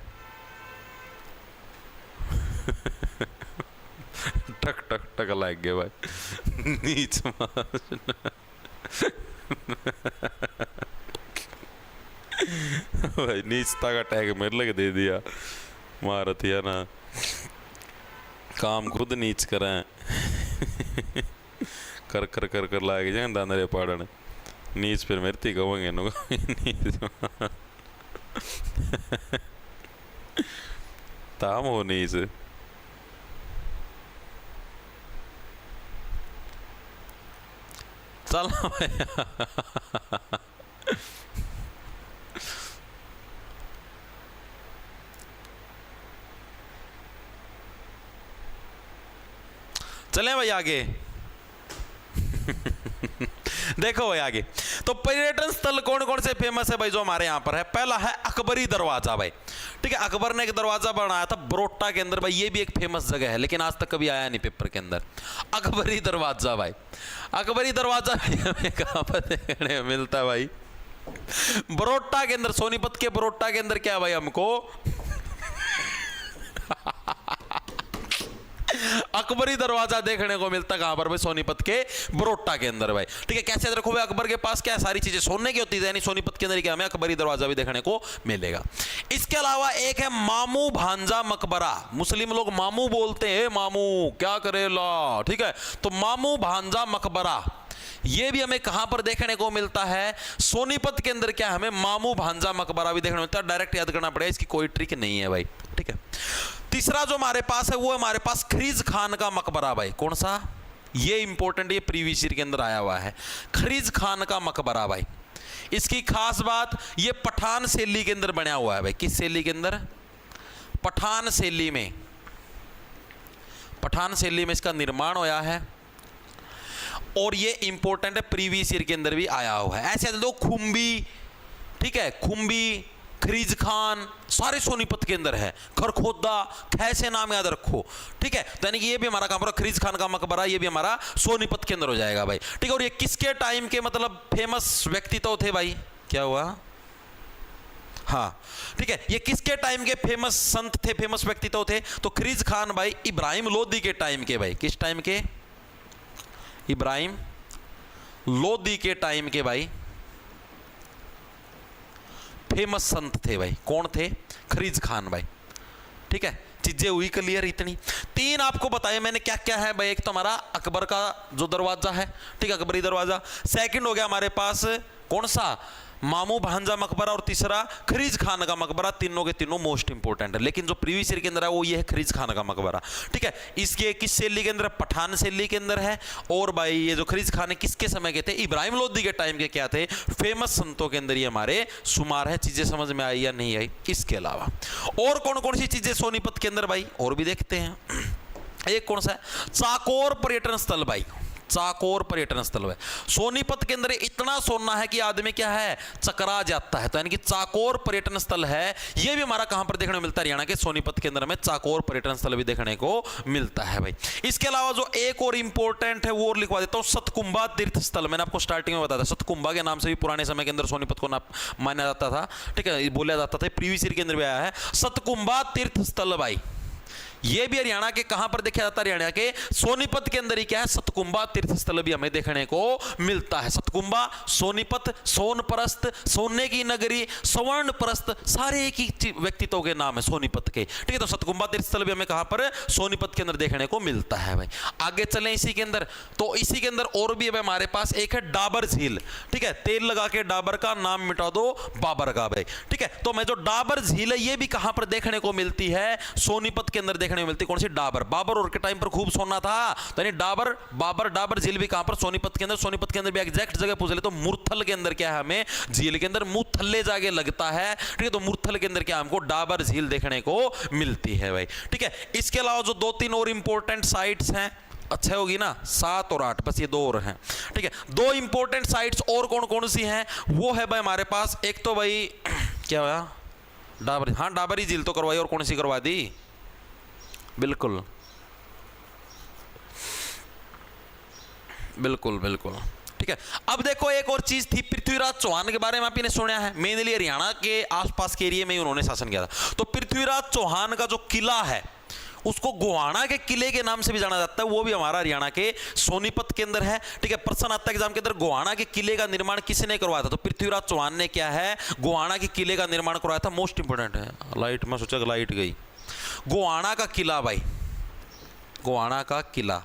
टक टक टक लग गए भाई, नीच भाई नीचता का टैग मेरे लगे दे दिया, मारत है ना, काम खुद नीच करें। कर कर कर कर लागे जाए दानरे पाड़न, नीच फिर मेरे थी कहोगे नो नीच ताम हो नीच। चल चले भाई आगे। देखो भाई आगे, तो पर्यटन स्थल कौन कौन से फेमस है भाई जो हमारे यहां पर है। पहला है अकबरी दरवाजा भाई, ठीक है, अकबर ने एक दरवाजा बनाया था बरोटा के अंदर भाई, ये भी एक फेमस जगह है, लेकिन आज तक कभी आया नहीं पेपर के अंदर। अकबरी दरवाजा भाई, अकबरी दरवाजा हमें कहां पर देखने मिलता है भाई, बरोटा के अंदर, सोनीपत के बरोटा के अंदर क्या है भाई, हमको अकबरी दरवाजा देखने को मिलता कहां पर भाई, सोनीपत के बरोटा के अंदर भाई, ठीक है। कैसे याद रखो भाई, अकबर के पास क्या सारी चीजें सोने की होती थी, यानी सोनीपत के अंदर क्या हमें अकबरी दरवाजा भी देखने को मिलेगा। इसके अलावा एक है मामू भांजा मकबरा, मुस्लिम लोग मामू बोलते हैं, मामू क्या करेला, ठीक है, तो मामू भांजा मकबरा ये भी हमें कहां पर देखने को मिलता है, सोनीपत के अंदर क्या हमें मामू भांजा मकबरा भी देखने को मिलता है। डायरेक्ट याद करना पड़ेगा, इसकी कोई ट्रिक नहीं है भाई, ठीक है। तीसरा जो हमारे पास है वो हमारे पास खरीज खान का मकबरा भाई, कौन सा, ये इंपॉर्टेंट, ये प्रीवियस ईयर के अंदर आया हुआ है, खरीज खान का मकबरा भाई। इसकी खास बात, ये पठान शैली के अंदर बना हुआ है भाई, किस शैली के अंदर, पठान शैली में, पठान शैली में इसका निर्माण होया है, और ये इंपॉर्टेंट है, प्रीवियस ईयर के अंदर भी आया हुआ है। ऐसे दो खुम्बी, ठीक है, खुम्बी, खरीज खान सारे सोनीपत के अंदर है, खरखोदा, कैसे नाम याद रखो, ठीक है। तो यानी कि ये भी हमारा कहां पर, खरीज खान का मकबरा, ये भी हमारा सोनीपत के अंदर हो जाएगा भाई, ठीक है। और ये किसके टाइम के मतलब फेमस व्यक्तित्व थे भाई, क्या हुआ, हाँ ठीक है, ये किसके टाइम के फेमस संत थे, फेमस व्यक्तित्व थे, तो खरीज खान भाई इब्राहिम लोदी के टाइम के भाई, किस टाइम के, इब्राहिम लोदी के टाइम के भाई फेमस संत थे भाई, कौन थे, खरीज खान भाई, ठीक है। चीजें हुई क्लियर इतनी, तीन आपको बताया मैंने क्या क्या है भाई, एक तो हमारा अकबर का जो दरवाजा है, ठीक है, अकबरी दरवाजा, सेकंड हो गया हमारे पास कौन सा, मामू भांजा मकबरा, और तीसरा खरीज खान का मकबरा, तीनों के तीनों मोस्ट इंपोर्टेंट है। लेकिन जो प्रीवियस ईयर के अंदर है वो ये है खरीज खान का मकबरा, ठीक है। इसके किस शैली के अंदर, पठान शैली के अंदर है, और भाई ये जो खरीज खान है किसके समय के थे, इब्राहिम लोदी के टाइम के क्या थे, फेमस संतों के अंदर ये हमारे शुमार है। चीजें समझ में आई या नहीं आई। इसके अलावा और कौन कौन सी चीजें सोनीपत के अंदर भाई और भी देखते हैं, एक कौन सा है, चाकोर पर्यटन स्थल भाई, चाकोर पर्यटन स्थल है सोनीपत के अंदर, इतना सोना है कि आदमी क्या है, चकरा जाता है। तो यानी कि चाकोर पर्यटन स्थल है, ये भी हमारा कहां पर देखने को मिलता है, हरियाणा के सोनीपत के अंदर में चाकोर पर्यटन स्थल भी देखने को मिलता है भाई। इसके अलावा जो एक और इंपॉर्टेंट है वो और लिखवा देता हूं, सतकुंभा तीर्थ स्थल, मैंने आपको स्टार्टिंग में बताया था, सतकुंभा के नाम से भी पुराने समय के अंदर सोनीपत को माना जाता था, ठीक है, बोला जाता था, प्रीवियस ईयर के अंदर भी आया है सतकुंभा तीर्थ स्थल भाई। ये भी हरियाणा के कहां पर देखा जाता है, हरियाणा के सोनीपत के अंदर ही क्या है, सतकुंभा तीर्थ स्थल भी हमें देखने को मिलता है। सतकुंभा, सोनीपत, सोनप्रस्थ, सोने की नगरी, स्वर्णप्रस्थ, सारे एक ही व्यक्तित्व के नाम है सोनीपत के, ठीक है। तो सतकुंभा तीर्थ स्थल भी हमें कहां पर, सोनीपत के अंदर देखने को मिलता है भाई। आगे चलें इसी के अंदर, तो इसी के अंदर और भी है हमारे पास, एक है डाबर झील, ठीक है, तेल लगा के डाबर का नाम मिटा दो बाबर का भाई, ठीक है। तो मैं जो डाबर झील है ये भी कहां पर देखने को मिलती है, सोनीपत के अंदर मिलती, कौन सी, डाबर, बाबर और के टाइम पर खूब सोना था, तो यानी डाबर, बाबर, डाबर झील भी कहां पर, सोनीपत के अंदर। सोनीपत के अंदर भी एग्जैक्ट जगह पूछ ले तो मुरथल के अंदर क्या है, हमें झील के अंदर मुरथले जाके लगता है, ठीक है। तो मुरथल के अंदर क्या हमको डाबर झील देखने को मिलती है भाई, ठीक है। इसके अलावा जो दो तीन और इंपॉर्टेंट साइट्स हैं, अच्छा होगी ना, 7 और 8, बस ये दो और हैं, ठीक है। दो इंपॉर्टेंट साइट्स और कौन कौन सी हैं, वो है भाई हमारे पास, एक तो भाई क्या हुआ, डाबर, हाँ डाबरी झील तो करवाई, और कौन सी करवा दी, बिल्कुल बिल्कुल बिल्कुल, ठीक है। अब देखो एक और चीज थी, पृथ्वीराज चौहान के बारे में आपने सुना है, मेनली हरियाणा के आसपास के एरिया में उन्होंने शासन किया था। तो पृथ्वीराज चौहान का जो किला है उसको गोहाना के किले के नाम से भी जाना जाता है, वो भी हमारा हरियाणा के सोनीपत के अंदर है। ठीक है, प्रश्न आता है एग्जाम के अंदर, गोहाना के किले का निर्माण किसने करवाया था? तो पृथ्वीराज चौहान ने क्या है, गोहाना के किले का निर्माण करवाया था। मोस्ट इंपोर्टेंट है, लाइट में सोचा लाइट गई। गोहाना का किला भाई, गोहाना का किला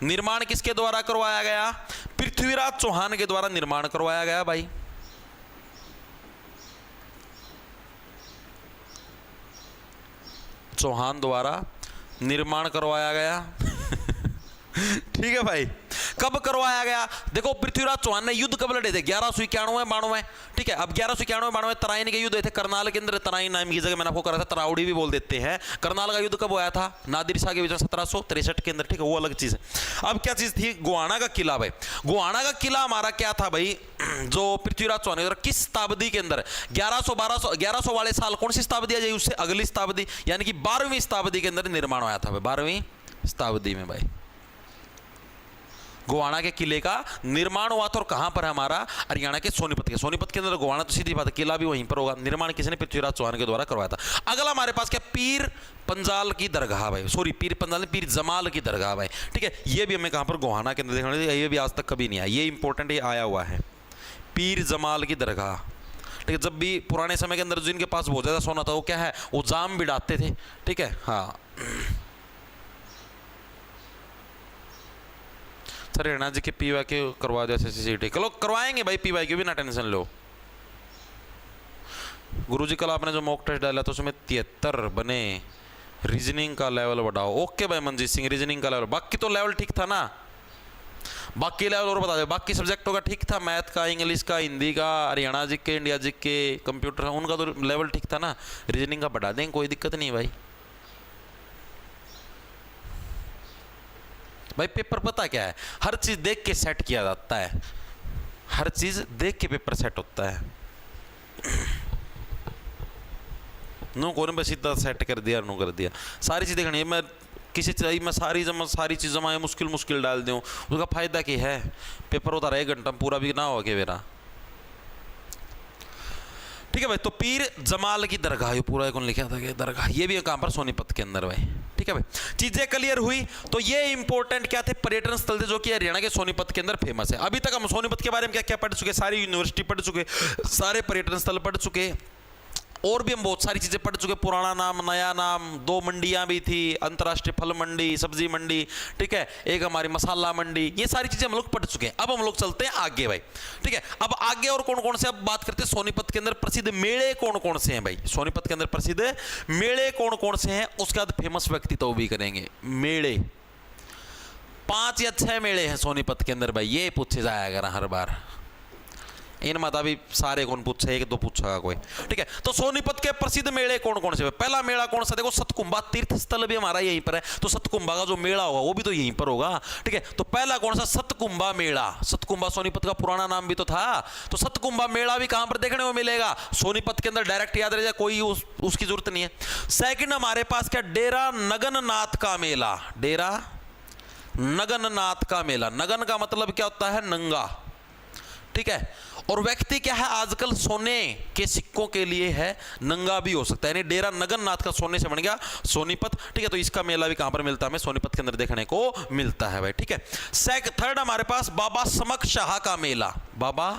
निर्माण किसके द्वारा करवाया गया? पृथ्वीराज चौहान के द्वारा निर्माण करवाया गया भाई। चौहान द्वारा निर्माण करवाया गया। ठीक है भाई, कब करवाया गया? देखो पृथ्वीराज चौहान ने युद्ध कब लड़े थे? 1191-92। ठीक है, अब 1191-92 तराइन के युद्ध थे करनाल के अंदर। तराइन नाम की जगह मैंने आपको करा था, तराउड़ी भी बोल देते हैं। करनाल का युद्ध कब हुआ था? नादिर शाह के विजय 1763 के अंदर। ठीक है, वो अलग चीज है। अब क्या चीज थी? गोहाना का किला भाई। गोहाना का किला हमारा क्या था भाई, जो पृथ्वीराज चौहान ने किस शताब्दी के अंदर 1100 वाले साल कौन सी शताब्दी है? उससे अगली शताब्दी यानी कि 12वीं शताब्दी के अंदर निर्माण हुआ था भाई। 12वीं शताब्दी में भाई गोहाना के किले का निर्माण हुआ था। और कहां पर है? हमारा हरियाणा के सोनीपत के। सोनीपत के अंदर गोहाना तो सीधी बात है, किला भी वहीं पर होगा। निर्माण किसने? पृथ्वीराज चौहान के द्वारा करवाया था। अगला हमारे पास क्या? पीर पंजाल की दरगाह भाई, सॉरी पीर पंजाल, पीर जमाल की दरगाह भाई। ठीक है, ये भी हमें कहां पर? गोहाना के अंदर देखना चाहिए। ये भी आज तक कभी नहीं आया, ये इंपॉर्टेंट, ये आया हुआ है पीर जमाल की दरगाह। ठीक है, जब भी पुराने समय के अंदर जिनके पास बहुत ज्यादा सोना था वो क्या है, वो जाम भी डालते थे। ठीक है, हाँ सर हरियाणा जी के पीवाई के करवा दे सीसीटी। चलो करवाएंगे भाई, पीवाई की भी ना टेंशन लो। गुरुजी कल आपने जो मॉक टेस्ट डाला तो उसमें 73 बने। रीजनिंग का लेवल बढ़ाओ। ओके भाई मंजीत सिंह, रीजनिंग का लेवल, बाकी तो लेवल ठीक था ना? बाकी लेवल और बता दो, बाकी सब्जेक्टों का ठीक था? मैथ का, इंग्लिश का, हिंदी का, हरियाणा जी के, इंडिया जी के, कंप्यूटर, उनका तो लेवल ठीक था ना? रीजनिंग का बढ़ा देंगे, कोई दिक्कत नहीं भाई। भाई पेपर पता क्या है, हर चीज देख के सेट किया जाता है, हर चीज देख के पेपर सेट होता है। नो कौन बस सीधा सेट कर दिया, नो कर दिया। सारी चीज देखनी है, मैं किसी चीज में सारी चीज जमा मुश्किल डाल दूं, उसका फायदा क्या है? पेपर होता रहा 1 घंटा पूरा भी ना हो के मेरा। ठीक है भाई, तो पीर जमाल की दरगाह, ये पूरा कौन लिखा था कि दरगाह, ये भी कहां पर? सोनीपत के अंदर भाई। ठीक है भाई, चीजें क्लियर हुई। तो ये इंपॉर्टेंट क्या थे? पर्यटन स्थल थे जो कि हरियाणा के सोनीपत के अंदर फेमस है। अभी तक हम सोनीपत के बारे में क्या क्या पढ़ चुके? सारी यूनिवर्सिटी पढ़ चुके, सारे पर्यटन स्थल पढ़ चुके, और भी हम बहुत सारी चीजें पढ़ चुके। पुराना नाम, नया नाम, 2 मंडियां भी थी, अंतर्राष्ट्रीय फल मंडी, सब्जी मंडी, ठीक है, एक हमारी मसाला मंडी, ये सारी चीजें हम लोग पढ़ चुके हैं। अब हम लोग चलते हैं आगे भाई। ठीक है, अब आगे और कौन कौन से, अब बात करते हैं सोनीपत के अंदर प्रसिद्ध मेले कौन कौन से हैं भाई। सोनीपत के अंदर प्रसिद्ध मेले कौन कौन से हैं, उसके बाद फेमस व्यक्तित्व भी करेंगे। मेले 5 या 6 मेले हैं सोनीपत के अंदर भाई, ये पूछे जाएगा हर बार। इन माता भी सारे कौन पूछे, 1-2 पूछेगा कोई। ठीक है, तो सोनीपत के प्रसिद्ध मेले कौन कौन से? पहला मेला कौन सा? देखो सतकुंभा तीर्थ स्थल भी हमारा यहीं पर है, तो सतकुंभा का जो मेला होगा वो भी तो यहीं पर होगा। ठीक है, तो पहला कौन सा? सतकुंभा मेला। सतकुंभा सोनीपत का पुराना नाम भी तो था। तो सतकुंभा मेला भी कहां पर देखने को मिलेगा? सोनीपत के अंदर। डायरेक्ट याद रह जाए, कोई उसकी जरूरत नहीं है। सेकंड हमारे पास क्या? डेरा नगननाथ का मेला। डेरा नगननाथ का मेला। नगन का मतलब क्या होता है? नंगा। ठीक है, और व्यक्ति क्या है? आजकल सोने के सिक्कों के लिए है, नंगा भी हो सकता है, यानी डेरा नगननाथ का सोने से बन गया सोनीपत। ठीक है, तो इसका मेला भी कहां पर मिलता है? हमें सोनीपत के अंदर देखने को मिलता है भाई। ठीक है, थर्ड हमारे पास बाबा समक शाह का मेला। बाबा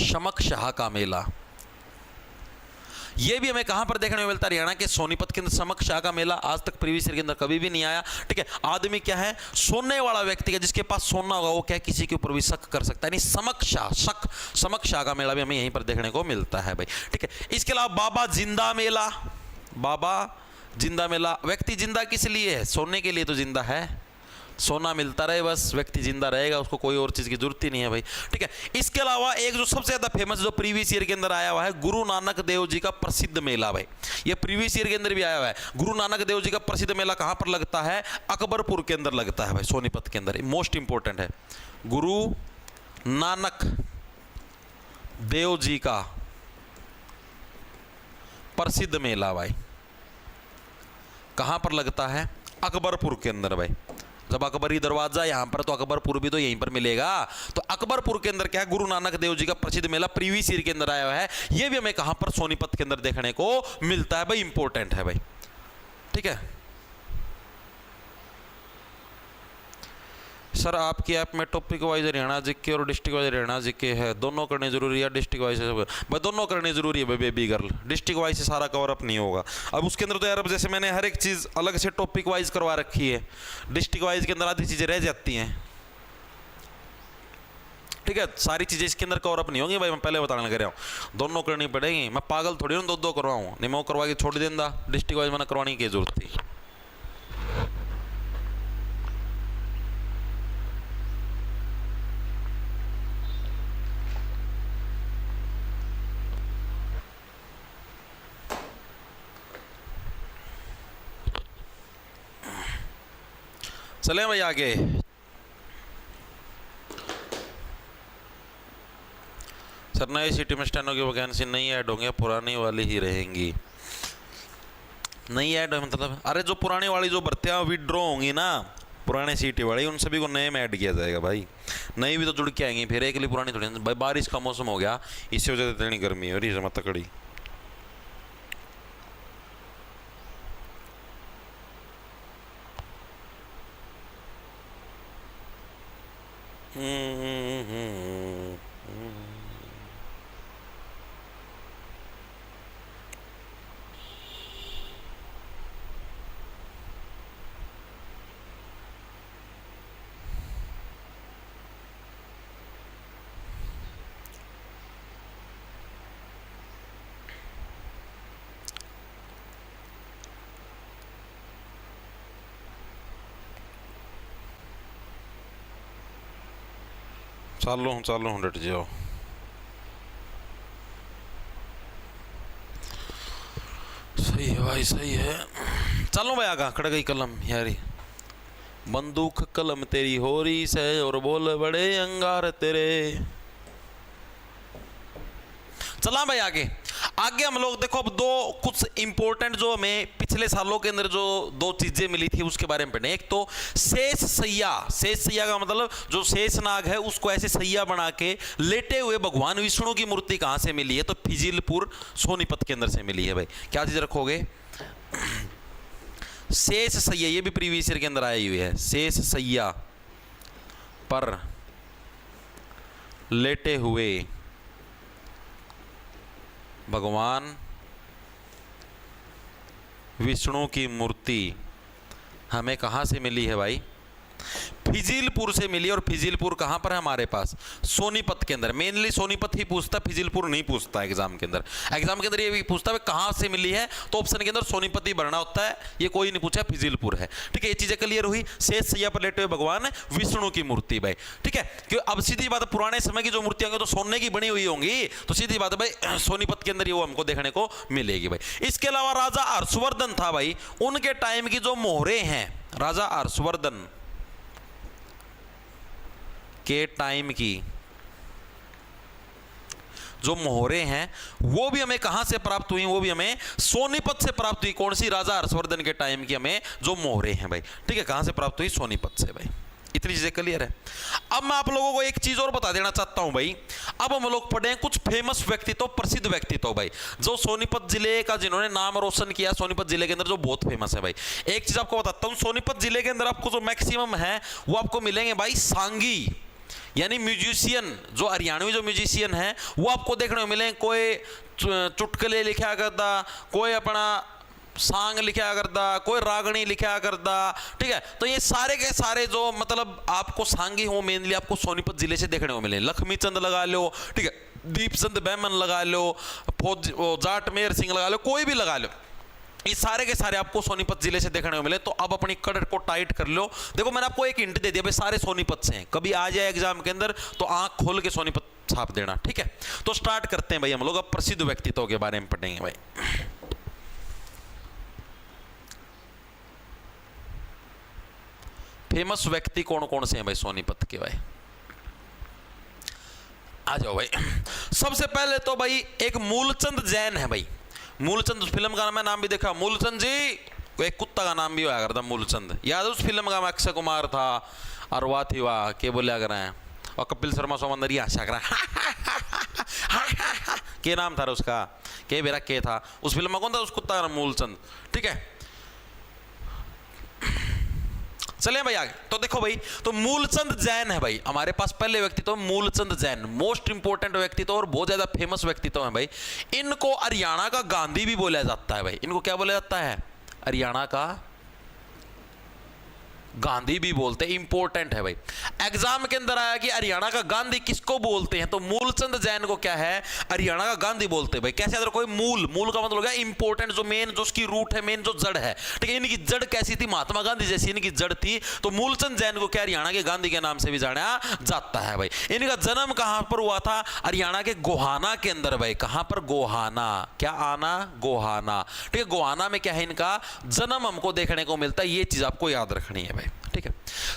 समक शाह का मेला, ये भी हमें कहां पर देखने को मिलता है? हरियाणा के सोनीपत के अंदर समक शाह का मेला। आज तक प्रीवियस ईयर के अंदर कभी भी नहीं आया। ठीक है, आदमी क्या है? सोने वाला व्यक्ति है, जिसके पास सोना होगा वो क्या किसी के ऊपर भी शक कर सकता है, नहीं समक शाह का मेला भी हमें यहीं पर देखने को मिलता है भाई। ठीक है, इसके अलावा बाबा जिंदा मेला। बाबा जिंदा मेला, व्यक्ति जिंदा किस लिए है? सोने के लिए तो जिंदा है, सोना मिलता रहे बस, व्यक्ति जिंदा रहेगा, उसको कोई और चीज की जरूरत ही नहीं है भाई। ठीक है, इसके अलावा एक जो सबसे ज्यादा फेमस, जो प्रीवियस ईयर के अंदर आया हुआ है, गुरु नानक देव जी का प्रसिद्ध मेला भाई। ये प्रीवियस ईयर के अंदर भी आया हुआ है। गुरु नानक देव जी का प्रसिद्ध मेला कहां पर लगता है? अकबरपुर के अंदर लगता है भाई, सोनीपत के अंदर। मोस्ट इंपोर्टेंट है, गुरु नानक देव जी का प्रसिद्ध मेला भाई कहां पर लगता है? अकबरपुर के अंदर भाई। जब अकबरी दरवाजा यहाँ पर, तो अकबरपुर भी तो यहीं पर मिलेगा। तो अकबरपुर के अंदर क्या है, गुरु नानक देव जी का प्रसिद्ध मेला प्रीवियस ईयर के अंदर आया हुआ है। ये भी हमें कहां पर, सोनीपत के अंदर देखने को मिलता है भाई, इंपॉर्टेंट है भाई, ठीक है। सर आपकी ऐप में टॉपिक वाइज हरियाणा जीके और डिस्ट्रिक्ट वाइज हरियाणा जीके है, दोनों करने जरूरी है? डिस्ट्रिक्ट वाइज भाई दोनों करने जरूरी है बेबी गर्ल, डिस्ट्रिक्ट वाइज से सारा कवर अप नहीं होगा। अब उसके अंदर तो यार, अब जैसे मैंने हर एक चीज़ अलग से टॉपिक वाइज करवा रखी है, डिस्ट्रिक्ट वाइज के अंदर आधी चीज़ें रह जाती हैं, ठीक है। सारी चीज़ें इसके अंदर कवर अप नहीं होंगी भाई, मैं पहले बताने लग रहा हूँ, दोनों करनी पड़ेगी। मैं पागल थोड़ी हूँ दो करवाऊँ, नहीं मैं करवा के छोड़ देंदा, डिस्ट्रिक्ट वाइज मैंने करवाने की जरूरत थी। चले भाई आगे। सर नए सिटी में स्टेनो की वैकेंसी नहीं ऐड होंगे, पुरानी वाली ही रहेंगी? नहीं ऐड मतलब, अरे जो पुरानी वाली जो भर्तियां विड्रॉ होंगी ना, पुराने सिटी वाली, उन सभी को नए में ऐड किया जाएगा भाई। नई भी तो जुड़ के आएंगी, फिर एक लिए पुरानी थोड़ी भाई। बारिश का मौसम हो गया, इससे वजह से इतनी गर्मी हो रही है मत तकड़ी। चालो हूँ, डट जाओ। सही है भाई, सही है। चलो भाई आगा, खड़ गई कलम यारी, बंदूक कलम तेरी हो रही से, और बोल बड़े अंगार तेरे। चला भाई आगे। आगे हम लोग देखो, अब दो कुछ इंपॉर्टेंट जो हमें पिछले सालों के अंदर जो दो चीजें मिली थी उसके बारे में पढ़े। एक तो शेष सैया, शेष सैया का मतलब जो शेष नाग है उसको ऐसे सैया बना के लेटे हुए भगवान विष्णु की मूर्ति कहां से मिली है? तो फिजिलपुर सोनीपत के अंदर से मिली है भाई। क्या चीज रखोगे? शेष सैया, ये भी प्रीवियस ईयर के अंदर आई हुई है। शेष सैया पर लेटे हुए भगवान विष्णु की मूर्ति हमें कहाँ से मिली है भाई? फिजिलपुर से मिली। और फिजिलपुर कहाँ पर है हमारे पास? सोनीपत के अंदर। मेनली सोनीपत ही पूछता, फिजिलपुर नहीं पूछता एग्जाम के अंदर। एग्जाम के अंदर ये भी पूछता है कहाँ से मिली है, तो ऑप्शन के अंदर सोनीपत ही भरना होता है, ये कोई नहीं पूछा फिजिलपुर है। ठीक है, ये चीजें क्लियर हुई। शेष सैया पर लेटे हुए भगवान विष्णु की मूर्ति भाई। ठीक है, क्यों? अब सीधी बात है, पुराने समय की जो मूर्तियां होंगी तो सोने की बनी हुई होंगी, तो सीधी बात है भाई सोनीपत के अंदर ये वो हमको देखने को मिलेगी भाई। इसके अलावा राजा हर्षवर्धन था भाई, उनके टाइम की जो मोहरे हैं, राजा हर्षवर्धन के टाइम की जो मोहरे हैं वो भी हमें कहां से प्राप्त हुई? वो भी हमें सोनीपत से प्राप्त हुई। कौन सी? राजा हर्षवर्धन के टाइम की हमें जो मोहरे हैं भाई। ठीक है, कहां से प्राप्त हुई? सोनीपत से भाई। इतनी चीजें क्लियर है। अब मैं आप लोगों को एक चीज और बता देना चाहता हूं भाई। अब हम लोग पढ़े कुछ फेमस व्यक्तित्व, प्रसिद्ध व्यक्तित्व भाई, जो सोनीपत जिले का जिन्होंने नाम रोशन किया, सोनीपत जिले के अंदर जो बहुत फेमस है भाई। एक चीज आपको बताता हूं, सोनीपत जिले के अंदर आपको जो मैक्सिमम है वो आपको मिलेंगे भाई सांगी, यानी म्यूजिशियन, जो हरियाणवी जो म्यूजिशियन है वो आपको देखने को मिले। कोई चुटकुले लिखा करता, कोई अपना सांग लिखा करता, कोई रागणी लिखा करता। ठीक है, तो ये सारे के सारे जो मतलब आपको सांगी हो मेनली आपको सोनीपत जिले से देखने को मिले। लक्ष्मी चंद लगा लो, ठीक है, दीपचंद बैमन लगा लो, जाट मेहर सिंह लगा लो, कोई भी लगा लो, ये सारे के सारे आपको सोनीपत जिले से देखने को मिले। तो अब अपनी कड़ को टाइट कर लो। देखो मैंने आपको एक हिंट दे दिया भाई, सारे सोनीपत से हैं। कभी आ जाए एग्जाम के अंदर तो आंख खोल के सोनीपत छाप देना। ठीक है, तो स्टार्ट करते हैं भाई हम लोग। अब प्रसिद्ध व्यक्तित्व के बारे में पढ़ेंगे भाई। फेमस व्यक्ति कौन कौन से हैं भाई सोनीपत के भाई? आ जाओ भाई। सबसे पहले तो भाई एक मूलचंद जैन है भाई। मूलचंद फिल्म का मैं नाम भी देखा। मूलचंद जी कोई एक कुत्ता का नाम भी होया करता मूलचंद, याद है उस फिल्म का? अक्षय कुमार था और वाह थी वाह के बोलिया कर रहे हैं, और कपिल शर्मा सोमंदर हंसा कर के नाम था उसका, के बेरा के था उस फिल्म में, कौन था उस कुत्ता का नाम? मूलचंद। ठीक है, चलिए भाई आगे। तो देखो भाई, तो मूलचंद जैन है भाई हमारे पास पहले व्यक्तित्व, मूलचंद जैन मोस्ट इंपोर्टेंट व्यक्तित्व और बहुत ज्यादा फेमस व्यक्तित्व है भाई। इनको हरियाणा का गांधी भी बोला जाता है भाई। इनको क्या बोला जाता है? हरियाणा का गांधी भी बोलते हैं, इंपॉर्टेंट है भाई। एग्जाम के अंदर आया कि हरियाणा का गांधी किसको बोलते हैं, तो मूलचंद जैन को क्या है? हरियाणा का गांधी बोलते हैं भाई। कैसे? अगर कोई मूल का मतलब क्या? इंपॉर्टेंट, जो मेन, जो उसकी रूट है, मेन जो जड़ है। ठीक है, इनकी जड़ कैसी थी? महात्मा गांधी जैसी इनकी जड़ थी। तो मूलचंद जैन को क्या हरियाणा के गांधी के नाम से भी जाना जाता है भाई। इनका जन्म कहां पर हुआ था? हरियाणा के गोहाना के अंदर भाई। कहां पर? गोहाना। क्या आना? गोहाना। ठीक है, गोहाना में क्या है इनका जन्म हमको देखने को मिलता है। ये चीज आपको याद रखनी है भाई। ठीक है,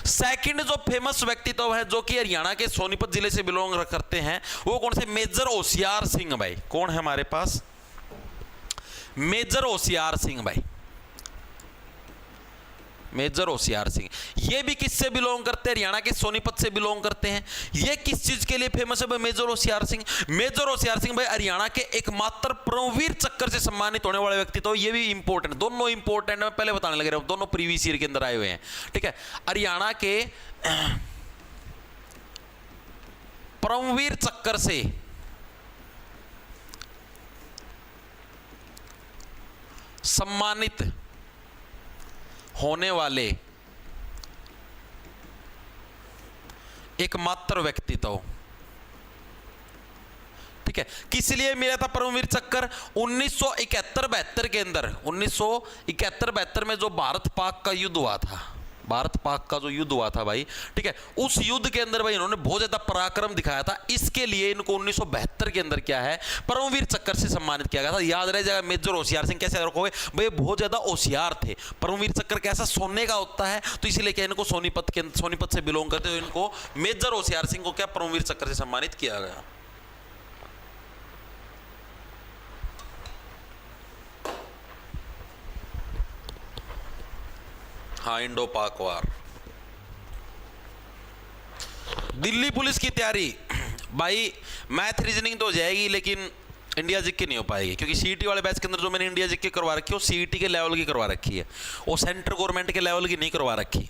सेकंड जो फेमस व्यक्तित्व है जो कि हरियाणा के सोनीपत जिले से बिलोंग करते हैं, वो कौन से? मेजर होशियार सिंह भाई। कौन है हमारे पास? मेजर होशियार सिंह भाई। मेजर होशियार सिंह, ये भी किससे बिलोंग करते हैं? हरियाणा के सोनीपत से बिलोंग करते हैं। ये किस चीज के लिए फेमस है भाई? मेजर होशियार सिंह। मेजर होशियार सिंह भाई हरियाणा के एकमात्र परमवीर चक्र से सम्मानित होने वाले व्यक्ति, तो ये भी इंपॉर्टेंट, दोनों इंपॉर्टेंट मैं पहले बताने लग रहा हूं, दोनों प्रीवियस ईयर के अंदर आए हुए हैं। ठीक है, हरियाणा के परमवीर चक्र से सम्मानित होने वाले एकमात्र व्यक्तित्व। ठीक है, किस लिए मिला था परमवीर चक्र? 1971-72 के अंदर, 1971-72 में जो भारत पाक का युद्ध हुआ था, भारत पाक का जो युद्ध हुआ था भाई। ठीक है, उस युद्ध के अंदर भाई इन्होंने बहुत ज्यादा पराक्रम दिखाया था। इसके लिए इनको 1972 के अंदर क्या है? परमवीर चक्र से सम्मानित किया गया था। याद रह जाएगा मेजर होशियार सिंह। कैसे रखोगे भाई? बहुत ज्यादा होशियार थे। परमवीर चक्र कैसा? सोने का होता है, तो इसीलिए क्या इनको सोनीपत से बिलोंग करते हो, इनको मेजर होशियार सिंह को क्या परमवीर चक्र से सम्मानित किया गया। हाँ, इंडो पाक वार। दिल्ली पुलिस की तैयारी भाई, मैथ रीजनिंग तो हो जाएगी लेकिन इंडिया जीके नहीं हो पाएगी, क्योंकि सीईटी वाले बैच के अंदर जो मैंने इंडिया जीके करवा रखी है वो सीईटी के लेवल की करवा रखी है, वो सेंट्रल गवर्नमेंट के लेवल की नहीं करवा रखी।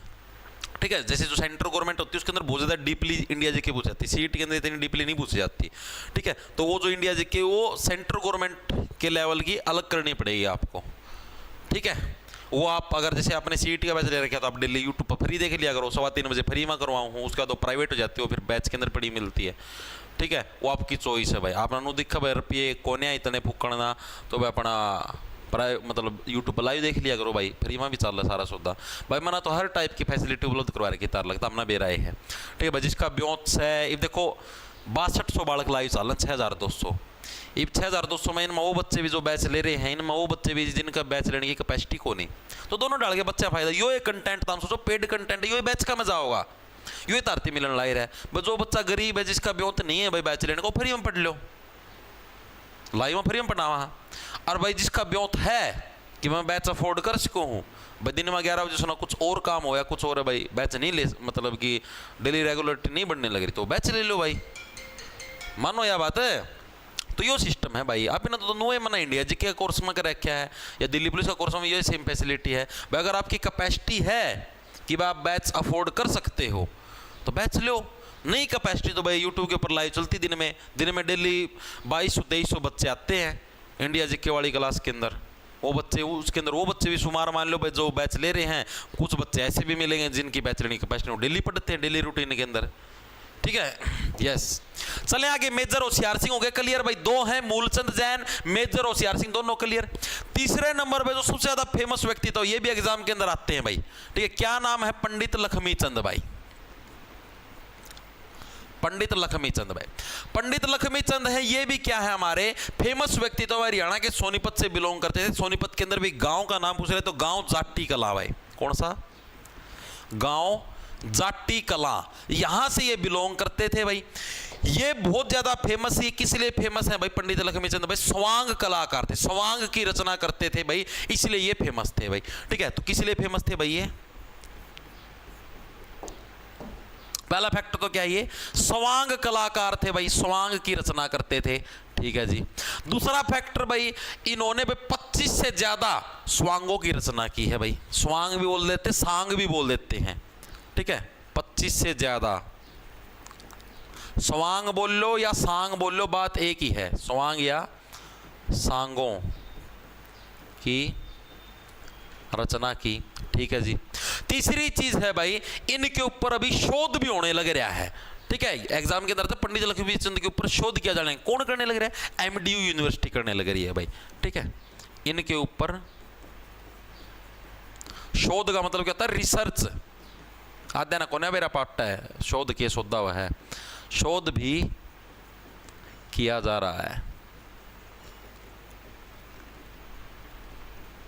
ठीक है, जैसे जो सेंट्रल गवर्नमेंट होती है उसके अंदर बहुत ज़्यादा डीपली इंडिया जीके पूछ जाती है, सीईटी के अंदर इतनी डीपली नहीं पूछी जाती। ठीक है, तो वो जो इंडिया जीके वो सेंट्रल गवर्नमेंट के लेवल की अलग करनी पड़ेगी आपको। ठीक है, वो आप अगर जैसे आपने सीईटी का बैच ले रखा तो आप डेली यूट्यूब पर फ्री देख लिया करो, 3:15 बजे फ्री में करवाऊँ हूँ, उसके बाद वो प्राइवेट हो जाती है, फिर बैच के अंदर फ्री मिलती है। ठीक है, वो आपकी चॉइस है भाई। आपने नु दिखा भाई रुपये कोने इतने फूकना, तो भाई अपना मतलब यूट्यूब पर लाइव देख लिया करो भाई, फ्री में भी चल रहा सारा सौदा भाई। मैंने तो हर टाइप की फैसिलिटी उपलब्ध करवा रखी तार लगता अपना बेराए है। ठीक है भाई, जिसका ब्योंस है, ये देखो 6200 बालक लाइव चल रहा, 6200। ये 6200 में इनमें वो बच्चे भी जो बैच ले रहे हैं, इनमें वो बच्चे भी जिनका बैच लेने की कैपेसिटी को नहीं, तो दोनों डाल के बच्चा फायदा। यो एक कंटेंट था, सोचो पेड कंटेंट, यो बैच का मजा होगा, यो तारती मिलन लाई रहा है। जो बच्चा गरीब है, जिसका ब्योंत नहीं है भाई बैच लेने को, फ्री में पढ़ लो, लाइव में फ्री में पढ़ावा। और भाई जिसका ब्योंत है कि मैं बैच अफोर्ड कर सकूँ हूँ भाई, दिन में 11 बजे सुना कुछ और काम हो या कुछ और है भाई, बैच नहीं ले, मतलब कि डेली रेगुलरिटी नहीं बढ़ने लग रही, तो बैच ले लो भाई, मानो यह बात है। तो यो सिस्टम है भाई। आप ना तो नो मना इंडिया जी के कोर्स में कर रखा है या दिल्ली पुलिस का कोर्स में ये सेम फैसिलिटी है भाई। अगर आपकी कैपेसिटी है कि भाई आप बैच अफोर्ड कर सकते हो तो बैच लो, नहीं कैपेसिटी तो भाई यूट्यूब के ऊपर लाइव चलती, दिन में डेली 2200-2300 बच्चे आते हैं इंडिया जी के वाली क्लास के अंदर। वो बच्चे उसके अंदर वो बच्चे भी शुमार मान लो भाई जो बैच ले रहे हैं, कुछ बच्चे ऐसे भी मिलेंगे जिनकी बैच लेने की कैपेसिटी वो डेली पढ़ते हैं, डेली रूटीन के अंदर। ठीक है, यस। चले आगे, मेजर होशियार सिंह हो गए क्लियर भाई, दो हैं मूलचंद जैन, मेजर होशियार सिंह, दोनों क्लियर। तीसरे नंबर पे जो सबसे ज्यादा फेमस व्यक्ति तो ये भी एग्जाम के अंदर आते हैं भाई। ठीक है, क्या नाम है? पंडित लक्ष्मीचंद भाई, पंडित लक्ष्मीचंद भाई। पंडित लक्ष्मीचंद है, ये भी क्या है? हमारे फेमस व्यक्ति तो हरियाणा के सोनीपत से बिलोंग करते थे। सोनीपत के अंदर भी गांव का नाम पूछ रहे तो गांव जाट्टी कला भाई। कौन सा गांव? जाट्टी कला, यहां से ये बिलोंग करते थे भाई। ये बहुत ज्यादा फेमस, ये किस लिए फेमस है भाई? पंडित लक्ष्मीचंद भाई स्वांग कलाकार थे, स्वांग की रचना करते थे भाई, इसलिए ये फेमस थे भाई। ठीक है, तो किस लिए फेमस थे भाई? ये पहला फैक्टर तो क्या, ये स्वांग कलाकार थे भाई, स्वांग की रचना करते थे। ठीक है जी। दूसरा फैक्टर भाई, इन्होंने भाई 25 से ज्यादा स्वांगों की रचना की है भाई। स्वांग भी बोल देते, सांग भी बोल देते हैं। ठीक है, 25 से ज्यादा, स्वांग बोल लो या सांग बोल लो, बात एक ही है, स्वांग या सांगों की रचना की। ठीक है जी। तीसरी चीज है भाई, इनके ऊपर अभी शोध भी होने लग रहा है। ठीक है, एग्जाम के अंदर तो पंडित लक्ष्मीचंद के ऊपर शोध किया जाने, कौन करने लग रहा है? एमडीयू यूनिवर्सिटी करने लग रही है भाई। ठीक है, इनके ऊपर शोध का मतलब क्या होता है? रिसर्च। अध्ययन कोने मेरा पाठ है, शोध के शोधा हुआ है, शोध भी किया जा रहा है।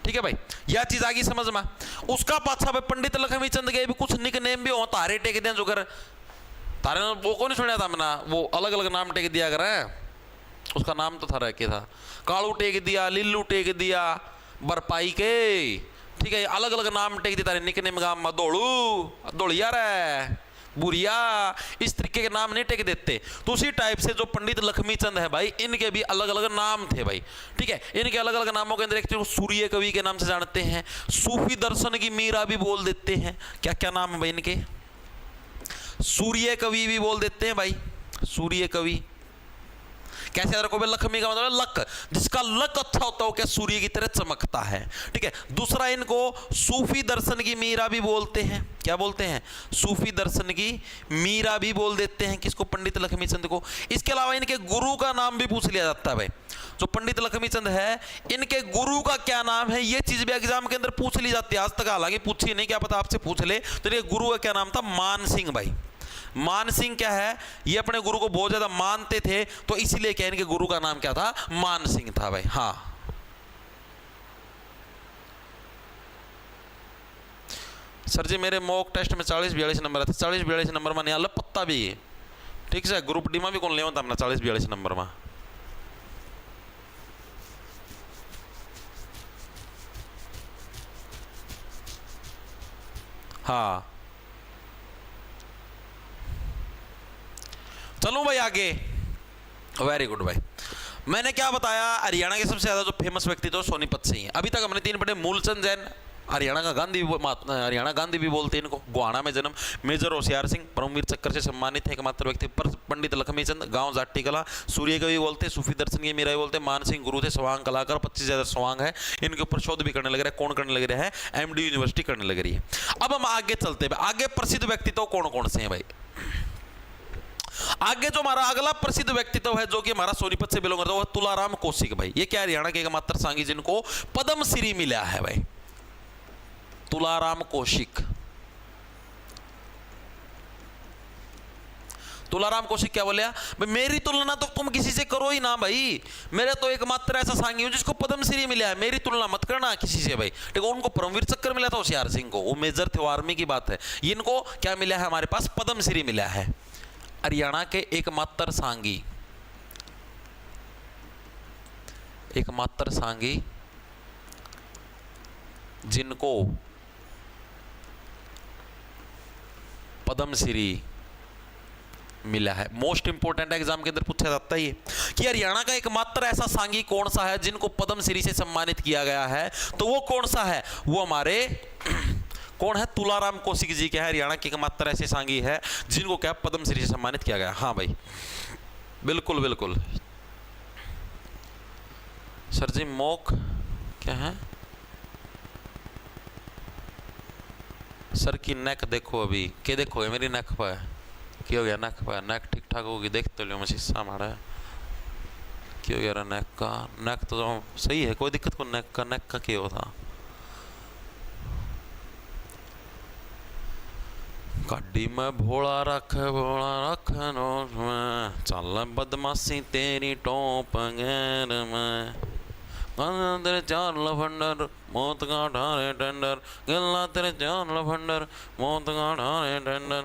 ठीक है भाई, यह चीज आ गई समझ में। उसका पाछा भाई पंडित लक्ष्मीचंद के भी कुछ निक नेम भी हो, तारे टेक दें जो कर, तारे वो कौन सुना था मैंने, वो अलग अलग नाम टेक दिया कर, उसका नाम तो था क्या था, कालू टेक दिया, लिल्लू टेक दिया, बरपाई के। ठीक है, अलग अलग नाम टेक दिया तारे निक नेम, गाम दौड़ू, दौड़िया रे, बुरिया, इस तरीके के नाम नहीं टेक देते। तो उसी टाइप से जो पंडित लक्ष्मीचंद है भाई, इनके भी अलग अलग नाम थे भाई। ठीक है, इनके अलग अलग नामों के अंदर एक चीज सूर्य कवि के नाम से जानते हैं, सूफी दर्शन की मीरा भी बोल देते हैं। क्या क्या नाम है भाई इनके? सूर्य कवि भी बोल देते हैं भाई, सूर्य कवि। कैसे रखो भाई? लक्ष्मी का मतलब लक, जिसका लक अच्छा होता है वो क्या सूर्य की तरह चमकता है। ठीक है, दूसरा इनको सूफी दर्शन की मीरा भी बोलते हैं। क्या बोलते हैं? सूफी दर्शन की मीरा भी बोल देते हैं, किसको? पंडित लक्ष्मीचंद को। इसके अलावा इनके गुरु का नाम भी पूछ लिया जाता है भाई। जो पंडित लक्ष्मीचंद है, इनके गुरु का क्या नाम है, ये चीज भी एग्जाम के अंदर पूछ ली जाती है। आज तक हालांकि पूछी नहीं, क्या पता आपसे पूछ ले। तो इनके गुरु का क्या नाम था? मान सिंह भाई। मान सिंह क्या है? ये अपने गुरु को बहुत ज्यादा मानते थे, तो इसीलिए क्या इनके गुरु का नाम क्या था? मान सिंह था भाई। हाँ, सर जी मेरे मॉक टेस्ट में 40-42 नंबर आते, 40-42 नंबर में नहीं आला पत्ता भी। ठीक है, ग्रुप डी में भी कौन ले होता अपना 40-42 नंबर में। हाँ, चलो भाई आगे। वेरी गुड भाई। मैंने क्या बताया? हरियाणा के सबसे ज्यादा जो फेमस व्यक्ति तो सोनीपत से ही है। अभी तक हमने 3 पढ़े, मूलचंद जैन, हरियाणा का गांधी भी, हरियाणा गांधी भी बोलते हैं इनको, गोहाना में जन्म, मेजर होशियार सिंह, परमवीर चक्र से सम्मानित है एकमात्र व्यक्ति, पर पंडित लक्ष्मीचंद, गांव जाट्टी कला, सूर्य कवि बोलते, सूफी दर्शन की मीरा बोलते, मान सिंह गुरु थे, स्वांग कलाकार, 25 ज्यादा स्वांग है। इनके ऊपर शोध भी करने लग रहा है। कौन करने लग रहा है? एमडी यूनिवर्सिटी करने लग रही है। अब हम आगे चलते हैं। आगे प्रसिद्ध व्यक्तित्व कौन कौन से हैं भाई? आगे जो हमारा अगला प्रसिद्ध व्यक्तित्व है, जो कि हमारा सोनीपत से बिलोंग करता है, वो तुलाराम कौशिक भाई। ये क्या हरियाणा के एकमात्र सांगी जिनको पद्मश्री मिला है भाई, तुलाराम कौशिक। तुलाराम कौशिक क्या बोले? भाई मेरी तुलना तो तुम किसी से करो ही ना भाई, मेरे तो एकमात्र ऐसा सांगी हूं जिसको पद्मश्री मिला है, मेरी तुलना मत करना किसी से भाई। ठीक है, उनको परमवीर चक्र मिला था होशियार सिंह को, वो मेजर थे, वो आर्मी की बात है। इनको क्या मिला है? हमारे पास पद्मश्री मिला है। हरियाणा के एकमात्र सांगी, एकमात्र सांगी जिनको पद्मश्री मिला है। मोस्ट इंपोर्टेंट एग्जाम के अंदर पूछा जाता है कि हरियाणा का एकमात्र ऐसा सांगी कौन सा है जिनको पद्मश्री से सम्मानित किया गया है, तो वो कौन सा है? वो हमारे कौन है? तुलाराम कौशिक जी के हैं। हरियाणा के एकमात्र ऐसे सांगी है जिनको क्या पद्मश्री से सम्मानित किया गया। हाँ भाई, बिल्कुल बिल्कुल। सर जी मॉक क्या है? सर की नेक देखो, अभी क्या देखो? मेरी नेक पर क्या हो गया? नेक पर नेक ठीक ठाक होगी, देख तो लियो, मैं शीशा मारा है। क्या हो गया नेक का? नेक तो सही है, कोई दिक्कत को? नेक का क्या होता? गाड़ी में भोला रख नो में, चल बदमाशी तेरी टोप गैर में, तेरे 4 लफंडर मौत का ढारे टेंडर, गला तेरे 4 लफंडर मौत का ढारे टेंडर,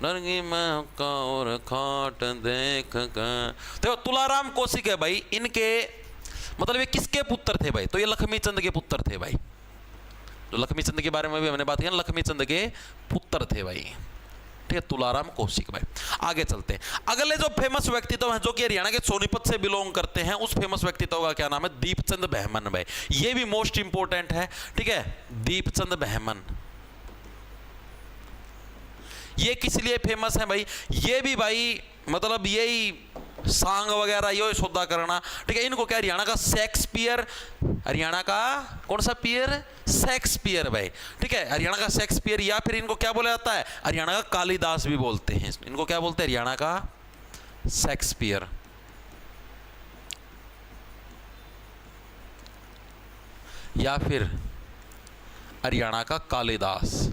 नरगी में का और खाट देख कर। तो तुलाराम कौशिक है भाई, इनके मतलब ये किसके पुत्र थे भाई? तो ये लक्ष्मी चंद के पुत्र थे भाई। तो लक्ष्मी चंद के बारे में भी हमने बात की, लक्ष्मी चंद के पुत्र थे भाई, ठीक है, तुलाराम कौशिक भाई। आगे चलते हैं, अगले जो फेमस व्यक्तित्व हैं जो कि हरियाणा के सोनीपत से बिलोंग करते हैं, उस फेमस व्यक्तित्व का क्या नाम है? दीपचंद बहमन भाई। ये भी मोस्ट इंपोर्टेंट है, ठीक है, दीपचंद बहमन। ये किस लिए फेमस है भाई? ये भी भाई मतलब यही सांग वगैरह यो सौदा करना, ठीक है। इनको क्या हरियाणा का शेक्सपियर, हरियाणा का कौन सा पियर? शेक्सपियर भाई, ठीक है, हरियाणा का शेक्सपियर, या फिर इनको क्या बोला जाता है? हरियाणा का कालिदास भी बोलते हैं। इनको क्या बोलते हैं? हरियाणा का शेक्सपियर या फिर हरियाणा का कालिदास।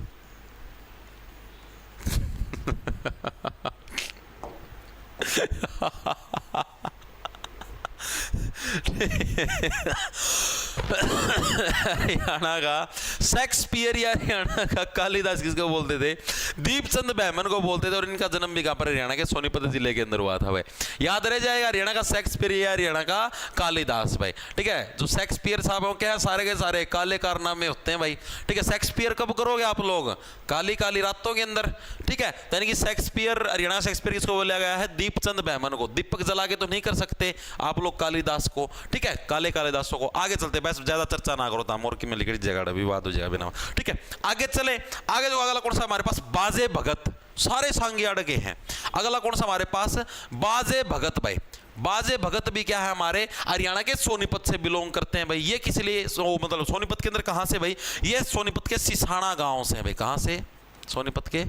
हरियाणा का शेक्सपियर या हरियाणा का कालिदास किसको बोलते थे? दीपचंद बहमन को बोलते थे। और इनका जन्म भी कहां पर? हरियाणा के सोनीपत जिले के अंदर हुआ था भाई। याद रह जाएगा, हरियाणा का शेक्सपियर या हरियाणा का कालिदास भाई, ठीक है। जो शेक्सपियर साहब हो क्या है, सारे के सारे काले कारनामे होते हैं भाई, ठीक है। शेक्सपियर कब करोगे आप लोग? काली काली रातों के अंदर, ठीक है। यानी कि शेक्सपियर, हरियाणा शेक्सपियर किसको बोला गया है? दीपचंद बहमन को। दीपक जला के तो नहीं कर सकते आप लोग कालिदास को, ठीक है, काले कालिदासों को। आगे चलते, बस ज्यादा चर्चा ना करो, तामोर की में लिख जगह विवाद हो जाएगा बिना, ठीक है। आगे चले, आगे जो अगला कौन सा हमारे पास? बाजे भगत। सारे सांगी अड़के हैं। अगला कौन सा हमारे पास? बाजे भगत भाई। बाजे भगत भी क्या है? हमारे हरियाणा के सोनीपत से बिलोंग करते हैं भाई। ये किस लिए मतलब सोनीपत के अंदर कहां से भाई? ये सोनीपत के सिसाना गांव से भाई। कहां से? सोनीपत के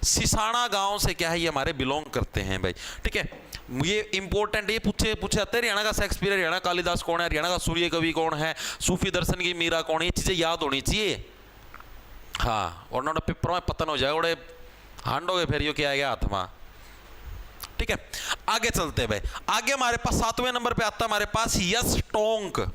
सिसाना गांव से क्या है, ये हमारे बिलोंग करते हैं भाई, ठीक है। ये इंपॉर्टेंट, ये पूछे जाते हैं हरियाणा का शेक्सपियर, हरियाणा कालिदास कौन है, हरियाणा का सूर्य कवि कौन है, सूफी दर्शन की मीरा कौन है, ये चीजें याद होनी चाहिए। हाँ, और ना पेपर में पतन हो जाएगा, बड़े हांडोगे फिर यो क्या आएगा हाथ में, ठीक है। आगे चलते भाई, आगे हमारे पास 7वें नंबर पे आता है हमारे पास यश टोंक।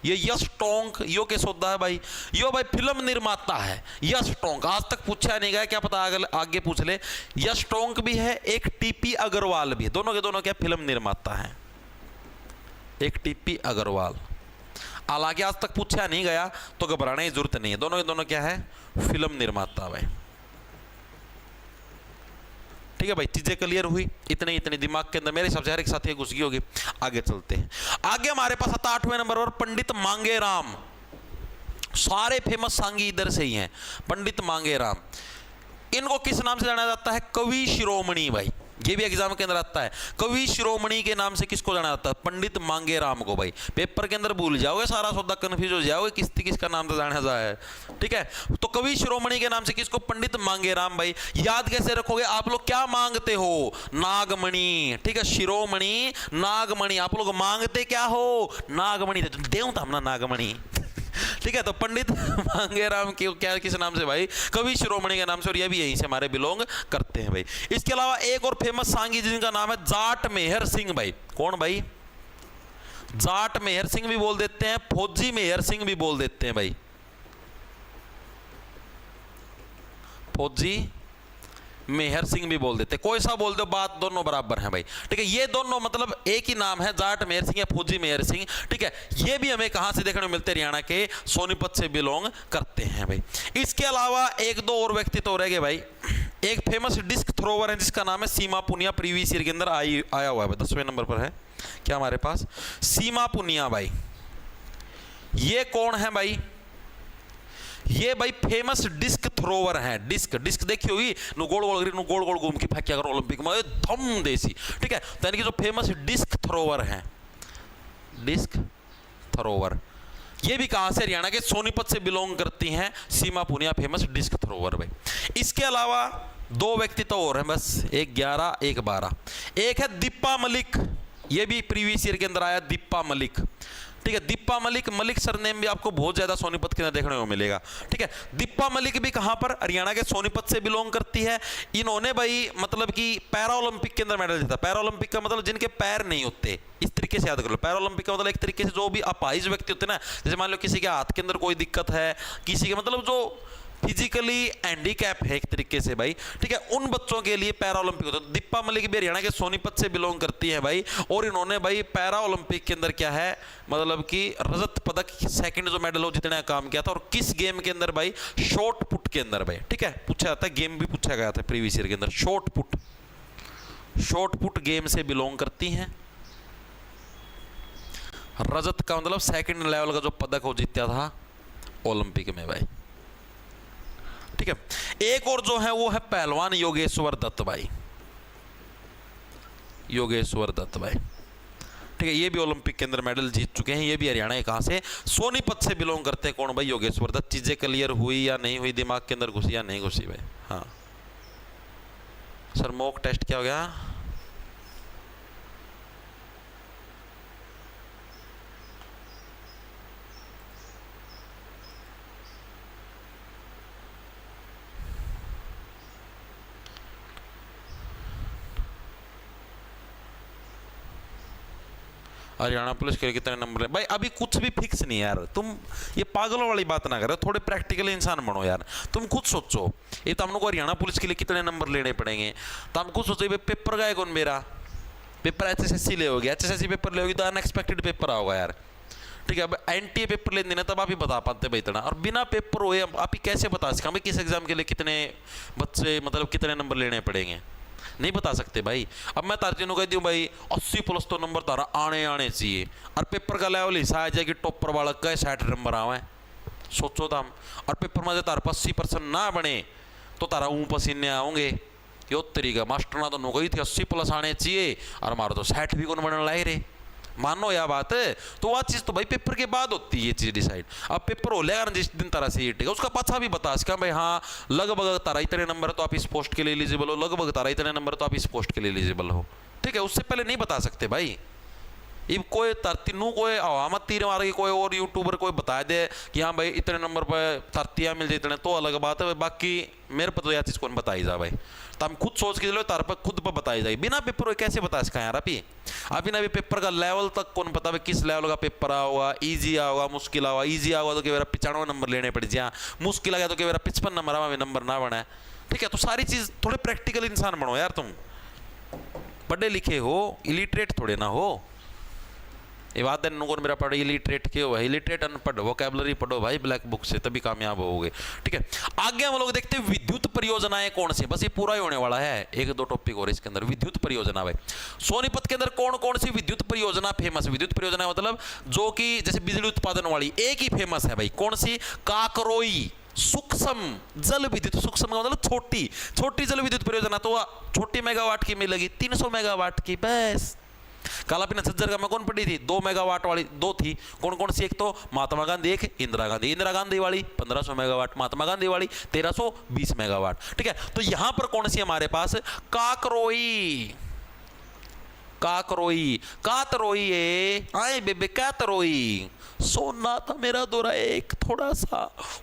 ये यश टोंक यो के सौदा है भाई, यो भाई फिल्म निर्माता है यश टोंक। आज तक पूछा नहीं गया, क्या पता आगे पूछ ले। यश टोंक भी है, एक टीपी अग्रवाल भी है, दोनों के दोनों क्या फिल्म निर्माता है, एक टीपी अग्रवाल। हालांकि आज तक पूछा नहीं गया तो घबराने की जरूरत नहीं है, दोनों के दोनों क्या है? फिल्म निर्माता भाई, ठीक है भाई। चीजें क्लियर हुई? इतने दिमाग के अंदर मेरे हिसाब से हर एक साथी घुस गई होगी। आगे चलते हैं, आगे हमारे पास आता 8वें नंबर पर पंडित मांगेराम। सारे फेमस सांगी इधर से ही हैं, पंडित मांगेराम। इनको किस नाम से जाना जाता है? कवि शिरोमणि भाई। ये भी एग्जाम के अंदर आता है, कवि शिरोमणि के नाम से किसको जाना जाता है? पंडित मांगेराम को भाई। पेपर के अंदर भूल जाओगे, सारा सौदा कंफ्यूज हो जाओगे, किसका नाम तो जाना जाए, ठीक है। तो कवि शिरोमणि के नाम से किसको? पंडित मांगेराम भाई। याद कैसे रखोगे आप लोग? क्या मांगते हो? नागमणि, ठीक है, शिरोमणि नागमणि। आप लोग मांगते क्या हो? नागमणि। देव था हमने नागमणि, ठीक है। तो पंडित मांगेराम की क्या किस नाम से भाई? कवि शिरोमणि के नाम से, और ये भी यहीं से हमारे बिलोंग करते हैं भाई। इसके अलावा एक और फेमस सांगी जिनका नाम है जाट मेहर सिंह भाई। कौन भाई? जाट मेहर सिंह भी बोल देते हैं, फौजी मेहर सिंह भी बोल देते हैं भाई, फौजी मेहर सिंह भी बोल देते, कोई सा बोल दो, बात दोनों बराबर हैं भाई, ठीक है। ये दोनों मतलब एक ही नाम है, जाट मेहर सिंह या फौजी मेहर सिंह, ठीक है। ये भी हमें कहां से देखने को मिलते हैं? हरियाणा के सोनीपत से बिलोंग करते हैं भाई। इसके अलावा एक दो और व्यक्ति तो रह गए भाई। एक फेमस डिस्क थ्रोवर है जिसका नाम है सीमा पुनिया, प्रीवियस ईयर के अंदर आया हुआ है, 10वें नंबर पर है क्या हमारे पास? सीमा पुनिया भाई। ये कौन है भाई? ये भाई फेमस डिस्क थ्रोवर है। डिस्क देखी होगी, गोल गोल घूम के फेंकिया करो ओलंपिक में, धम देसी, ठीक है। तो यानी कि जो फेमस डिस्क थ्रोवर है, डिस्क थ्रोवर, ये भी कहां से? हरियाणा के सोनीपत से बिलोंग करती हैं सीमा पुनिया, फेमस डिस्क थ्रोवर भाई। इसके अलावा दो व्यक्ति तो और हैं बस, एक 11 एक 12। एक है दीपा मलिक, ये भी प्रीवियस ईयर के अंदर आया, दीपा मलिक, ठीक है। दीपा मलिक, मलिक सरनेम भी आपको बहुत ज्यादा सोनीपत के अंदर देखने को मिलेगा, ठीक है। दीपा मलिक भी कहां पर? हरियाणा के सोनीपत से बिलोंग करती है। इन्होंने भाई मतलब कि पैरा ओलंपिक के अंदर मेडल जीता। पैरा ओलंपिक का मतलब जिनके पैर नहीं होते, इस तरीके से याद कर लो। पैरा ओलंपिक का मतलब एक तरीके से जो भी अपाहिज व्यक्ति होते हैं ना, जैसे मान लो किसी के हाथ के अंदर कोई दिक्कत है, किसी के मतलब जो फिजिकली हैंडीकैप है एक तरीके से भाई, ठीक है, उन बच्चों के लिए पैरा ओलंपिक होता है। दीपा मलिक भी हरियाणा के सोनीपत से बिलोंग करती है भाई, और इन्होंने भाई पैरा ओलंपिक के अंदर क्या है, मतलब कि रजत पदक, सेकंड जो मेडल हो जितने काम किया था, और किस गेम के अंदर भाई, शॉर्ट पुट के अंदर भाई, ठीक है, पूछा जाता है, गेम भी पूछा गया था प्रीवियस ईयर के अंदर, शॉर्ट पुट गेम से बिलोंग करती हैं। रजत का मतलब सेकंड लेवल का जो पदक हो जीता था ओलंपिक में भाई, ठीक है। एक और जो है वो है पहलवान योगेश्वर दत्त भाई, योगेश्वर दत्त भाई, ठीक है, ये भी ओलंपिक के अंदर मेडल जीत चुके हैं। ये भी हरियाणा के, कहां से, सोनीपत से बिलोंग करते हैं। कौन भाई, योगेश्वर दत्त। चीजें क्लियर हुई या नहीं हुई, दिमाग के अंदर घुसी या नहीं घुसी भाई? हाँ सर, मॉक टेस्ट क्या हो गया? हरियाणा पुलिस के लिए कितने नंबर है भाई? अभी कुछ भी फिक्स नहीं है यार, तुम ये पागलों वाली बात ना करो, थोड़े प्रैक्टिकल इंसान बनो यार। तुम खुद सोचो, ये तो हमको हरियाणा पुलिस के लिए कितने नंबर लेने पड़ेंगे, तो हम खुद सोचो। पेपर का है कौन, मेरा पेपर HSSC ले होगी, HSSC पेपर ले होगी तो अनएक्सपेक्टेड पेपर आओगा यार, ठीक है। अब NTA पेपर लेने देना तब आप ही बता पाते भाई इतना, और बिना पेपर हुए आप ही कैसे बता सकें भाई किस एग्जाम के लिए कितने बच्चे, मतलब कितने नंबर लेने पड़ेंगे? नहीं बता सकते भाई। अब मैं तार तीनों कह दूं भाई 80+ तो नंबर तारा आने चाहिए, और पेपर का लेवल हिस्सा आ जाए कि टॉपर वाला का 60 नंबर आवे, सोचो तो हम। और पेपर में तार 80% ना बने तो तारा ऊँ पसीने आओगे, यो तरीका मास्टर ना तो नो गई थी 80+ आने चाहिए, और हमारा तो 60 भी कौन बनने लाए रे, मानो यह बात है। तो वह चीज तो भाई पेपर के बाद होती है ये चीज डिसाइड। अब पेपर हो लेगा ना जिस दिन तारा से ठीक है, उसका पाछा भी बता सका भाई, हाँ लगभग तारा इतने नंबर तो आप इस पोस्ट के लिए एलिजिबल हो, लगभग तारा इतने नंबर तो आप इस पोस्ट के लिए एलिजिबल हो, ठीक है। उससे पहले नहीं बता सकते भाई। ये कोई तीनों कोई आवाम तीर मार के कोई और यूट्यूबर कोई बता दे कि हाँ भाई इतने नंबर पर तरतियाँ मिल जाए इतने, तो अलग बात है, बाकी मेरे पर तो यह चीज़ कौन बताई जा भाई। तो हम खुद सोच के चलो तार पर खुद पर बताई जाए, बिना पेपर हुए कैसे बता सका यार अभी ना भी पेपर का लेवल तक कौन पता भाई किस लेवल का पेपर आ होगा, ईजी आ होगा, मुश्किल होगा। ईजी आ होगा तो मेरा 95 नंबर लेने पड़े जी, हाँ मुश्किल आ गया तो मेरा 55 नंबर आवा, नंबर ना बना है, ठीक है। तो सारी चीज़ थोड़े प्रैक्टिकल इंसान बनो यार, तुम पढ़े लिखे हो, इलिटरेट थोड़े ना हो। ये बात है नुकोन मेरा पढ़ो इलिटरेट क्यों है, इलिटरेट अनपढ़, वोकैबुलरी पढ़ो भाई ब्लैक बुक से, तभी कामयाब होगे, ठीक है। आगे हम लोग देखते हैं विद्युत परियोजनाएं कौन सी, बस ये पूरा ही होने वाला है, 1-2 टॉपिक और इसके अंदर। विद्युत परियोजना भाई सोनीपत के अंदर कौन कौन सी विद्युत परियोजना फेमस? विद्युत परियोजना मतलब जो कि जैसे बिजली उत्पादन वाली एक ही फेमस है भाई, कौन सी? काकरोई सूक्ष्म जल विद्युत, सूक्ष्म का मतलब छोटी जल विद्युत परियोजना, तो छोटी मेगावाट की मिलेगी, 300 मेगावाट की बस। कालापीना झज्जर का मैं कौन पढ़ी थी, 2 मेगावाट वाली 2 थी, कौन कौन सी? एक तो महात्मा गांधी, एक इंदिरा गांधी वाली 1500 मेगावाट, महात्मा गांधी वाली 1320 मेगावाट, ठीक है। तो यहां पर कौन सी हमारे पास? कातरोई आए बेबे कातरोई। सोना था मेरा दोरा एक थोड़ा सा,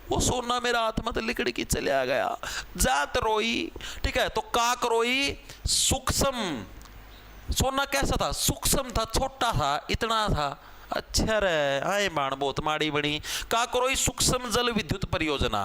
वो सोना मेरा हाथ में तो लिकड़ के चला गया, जात रोई, ठीक है। तो काकरोई सूक्ष्म, सोना कैसा था? सूक्ष्म था, छोटा था, इतना था, अच्छा रे आए बाण बहुत माड़ी बनी। काकरोई सूक्ष्म जल विद्युत परियोजना,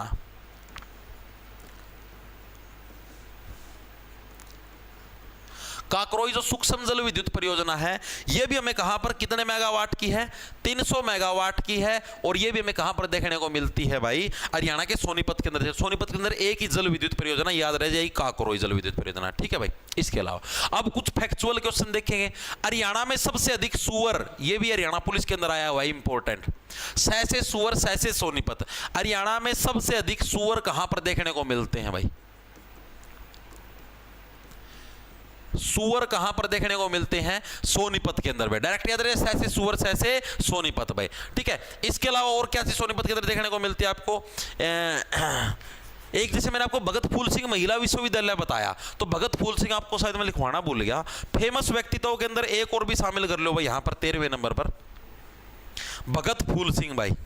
काकरोई जो सूक्ष्म जल विद्युत परियोजना है, यह भी हमें कहां पर कितने मेगावाट की है? 300 मेगावाट की है। और यह भी हमें कहां पर देखने को मिलती है भाई? हरियाणा के सोनीपत के अंदर। सोनीपत के अंदर एक ही जल विद्युत परियोजना याद रह जाएगी, काकरोई जल विद्युत परियोजना, ठीक है भाई। इसके अलावा अब कुछ फैक्चुअल क्वेश्चन देखेंगे। हरियाणा में सबसे अधिक सुअर, यह भी हरियाणा पुलिस के अंदर आया हुआ है, इंपॉर्टेंट। सैसे सुअर, सैसे सोनीपत, हरियाणा में सबसे अधिक सुअर कहां पर देखने को मिलते हैं भाई? सुअर कहां पर देखने को मिलते हैं? सोनीपत के अंदर भाई। डायरेक्ट याद रहे, सैसे सुअर, सैसे सोनीपत भाई, ठीक है। इसके अलावा और क्या चीज सोनीपत के अंदर देखने को मिलती है आपको? एक जैसे मैंने आपको भगत फूल सिंह महिला विश्वविद्यालय बताया, तो भगत फूल सिंह आपको शायद मैं लिखवाना भूल गया। फेमस व्यक्तित्वों के अंदर एक और भी शामिल कर लो भाई, यहां पर 13वें नंबर पर भगत फूल सिंह भाई।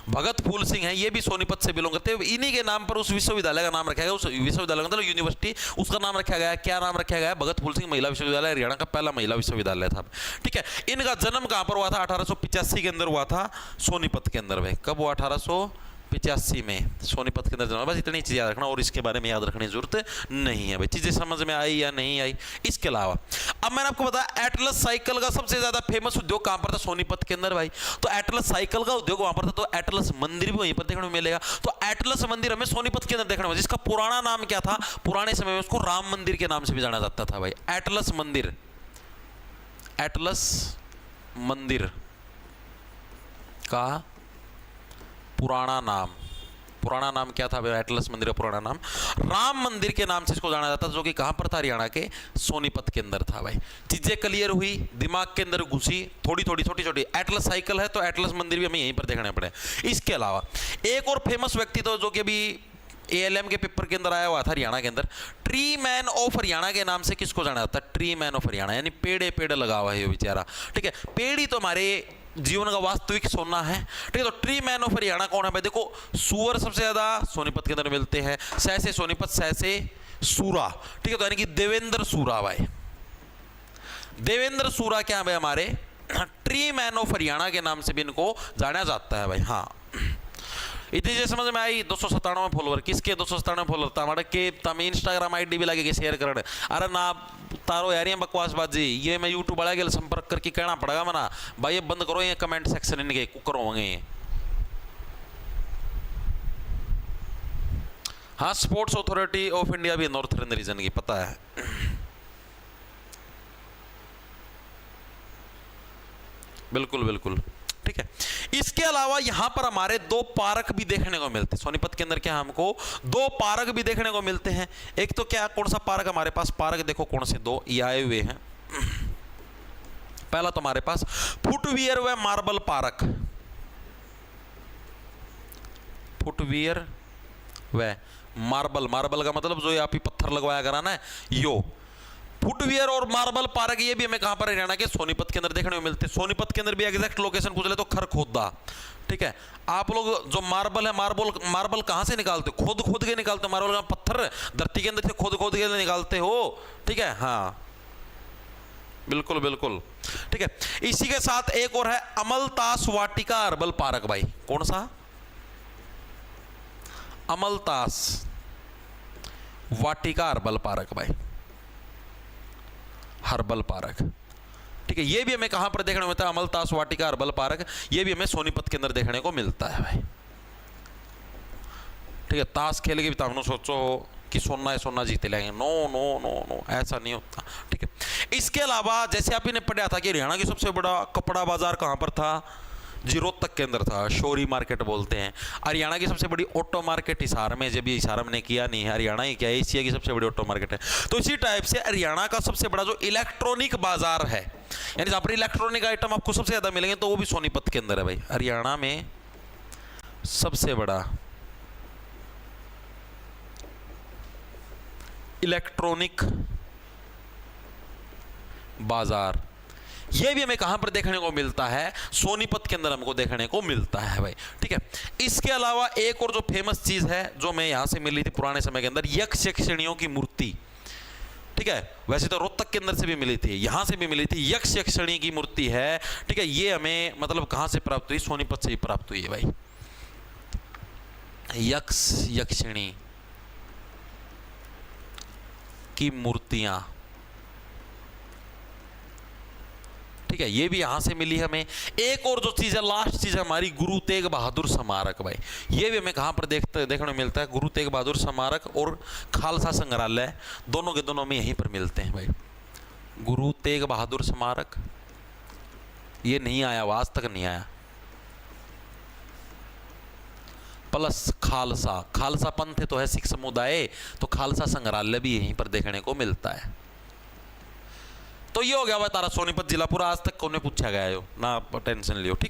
भगत फूल सिंह है, ये भी सोनीपत से बिलोंग करते हैं। इन्हीं के नाम पर उस विश्वविद्यालय का नाम रखा गया, उस विश्वविद्यालय मतलब यूनिवर्सिटी, उसका नाम रखा गया, क्या नाम रखा गया? भगत फूल सिंह महिला विश्वविद्यालय, हरियाणा का पहला महिला विश्वविद्यालय था, ठीक है। इनका जन्म कहां पर हुआ था? 1885 के अंदर हुआ था, सोनीपत के अंदर भाई। कब हुआ? 1885 85 में सोनीपत के अंदर जन्मा। बस इतनी चीज़ याद रखना और इसके बारे में याद रखने की जरूरत नहीं है भाई। चीज़ें समझ में आई या नहीं आई। इसके अलावा अब मैंने आपको बताया एटलस साइकिल का सबसे ज़्यादा फेमस उद्योग कहाँ पर था? सोनीपत के अंदर भाई। तो एटलस साइकिल का उद्योग वहाँ पर था, तो एटलस मंदिर भी वहीं पर देखने को मिलेगा। तो एटलस मंदिर हमें सोनीपत के अंदर देखने को, जिसका पुराना नाम क्या था? पुराने समय में उसको राम मंदिर के नाम से भी जाना जाता था भाई। एटलस मंदिर, एटलस मंदिर का पुराना नाम क्या था भाई? एटलस मंदिर का पुराना नाम राम मंदिर के नाम से इसको जाना जाता था, जो कि कहां पर था? हरियाणा के सोनीपत के अंदर था भाई। चीजें क्लियर हुई, दिमाग के अंदर घुसी, थोड़ी थोड़ी छोटी छोटी। एटलस साइकिल है तो एटलस मंदिर भी हमें यहीं पर देखने पड़े। इसके अलावा एक और फेमस व्यक्ति था जो कि अभी ALM के पेपर के अंदर आया हुआ था हरियाणा के अंदर, ट्री मैन ऑफ हरियाणा के नाम से किसको जाना जाता है? ट्री मैन ऑफ हरियाणा, यानी पेड़ लगा हुआ है ये बेचारा। ठीक है, पेड़ ही तो हमारे जीवन का वास्तविक सोना है। ठीक है, तो ट्री मैन ऑफ हरियाणा कौन है भाई? देखो, सुअर सबसे ज्यादा सोनीपत के अंदर मिलते हैं। सहसे सोनीपत, सहसे सूरा। ठीक है, तो यानी कि देवेंद्र सूरा भाई। देवेंद्र सूरा क्या है भाई? हमारे ट्री मैन ऑफ हरियाणा के नाम से भी इनको जाना जाता है भाई। हाँ, इतनी चीज समझ में आई। 297 फॉलोवर, किसके 297 फॉलोवर? हमारे के तम इंस्टाग्राम आईडी भी लगे शेयर करने। अरे ना तारो यार ये बकवासबाजी, ये मैं यूट्यूब वाला के संपर्क करके कहना पड़ेगा मना भाई, ये बंद करो ये कमेंट सेक्शन इनके कुकर होंगे। हाँ, स्पोर्ट्स अथॉरिटी ऑफ इंडिया भी नॉर्थर्न रीजन की पता है। बिल्कुल बिल्कुल, ठीक है। इसके अलावा यहां पर हमारे 2 पार्क भी देखने को मिलते हैं सोनीपत के अंदर। क्या हमको 2 पार्क भी देखने को मिलते हैं? एक तो क्या, कौन सा पार्क हमारे पास? पार्क देखो कौन से 2 ये आए हुए हैं। पहला तो हमारे पास फुटवियर व मार्बल पार्क, फुटवियर व मार्बल का मतलब जो आप ही पत्थर लगवाया करा ना, यो फुटवियर और मार्बल पार्क, ये भी हमें कहां पर? हरियाणा के सोनीपत के अंदर देखने को मिलते हैं। सोनीपत के अंदर भी एग्जैक्ट लोकेशन पूछ ले तो खरखोदा। ठीक है, आप लोग जो मार्बल है, मार्बल कहां से निकालते हो? खोद के निकालते हो मार्बल का पत्थर, धरती के अंदर से खोद के निकालते हो। ठीक है, हाँ बिल्कुल बिल्कुल, ठीक है। इसी के साथ एक और है अमलतास वाटिका हर्बल पार्क भाई। कौन सा? अमलतास वाटिका हर्बल पार्क भाई, हर्बल पार्क। ठीक है, ये भी हमें कहां पर देखने को मिलता है? अमलतास वाटिका हर्बल पार्क, ये भी हमें सोनीपत के अंदर देखने को मिलता है भाई। ठीक है, ताश खेल के भी तो सोचो कि सोना है सोना जीते लेंगे, नो नो नो नो, ऐसा नहीं होता। ठीक है, इसके अलावा जैसे आप ने पढ़ा था कि हरियाणा की सबसे बड़ा कपड़ा बाजार कहां पर था? जी, रोहतक के अंदर था, शोरी मार्केट बोलते हैं। हरियाणा की सबसे बड़ी ऑटो मार्केट हिसार में, जब ये हिसार हमने किया नहीं है, हरियाणा ही क्या है, एशिया की सबसे बड़ी ऑटो मार्केट है। तो इसी टाइप से हरियाणा का सबसे बड़ा जो इलेक्ट्रॉनिक बाजार है, यानी जहां पर इलेक्ट्रॉनिक आइटम आपको सबसे ज्यादा मिलेंगे, तो वो भी सोनीपत के अंदर है भाई। हरियाणा में सबसे बड़ा इलेक्ट्रॉनिक बाजार, ये भी हमें कहां पर देखने को मिलता है? सोनीपत के अंदर हमको देखने को मिलता है भाई। ठीक है, इसके अलावा एक और जो फेमस चीज है जो मैं यहां से मिली थी पुराने समय के अंदर, यक्ष यक्षिणियों की मूर्ति। ठीक है, वैसे तो रोहतक के अंदर से भी मिली थी, यहां से भी मिली थी, यक्ष यक्षिणी की मूर्ति है। ठीक है, ये हमें मतलब कहां से प्राप्त हुई? सोनीपत से ही प्राप्त हुई है भाई, यक्ष यक्षिणी की मूर्तियां। ठीक है, ये भी यहां से मिली हमें। एक और जो चीज है, लास्ट चीज है हमारी, गुरु तेग बहादुर स्मारक भाई। ये भी हमें कहां पर देखने को मिलता है? गुरु तेग बहादुर स्मारक और खालसा संग्रहालय, दोनों के दोनों में यहीं पर मिलते हैं भाई। गुरु तेग बहादुर स्मारक ये नहीं आया, आज तक नहीं आया, प्लस खालसा पंथ तो है सिख समुदाय, तो खालसा संग्रहालय भी यहीं पर देखने को मिलता है। तो ये हो गया भाई तारा सोनीपत जिला पूरा, आज तक कौन पूछा गया हो ना, टेंशन लियो। ठीक।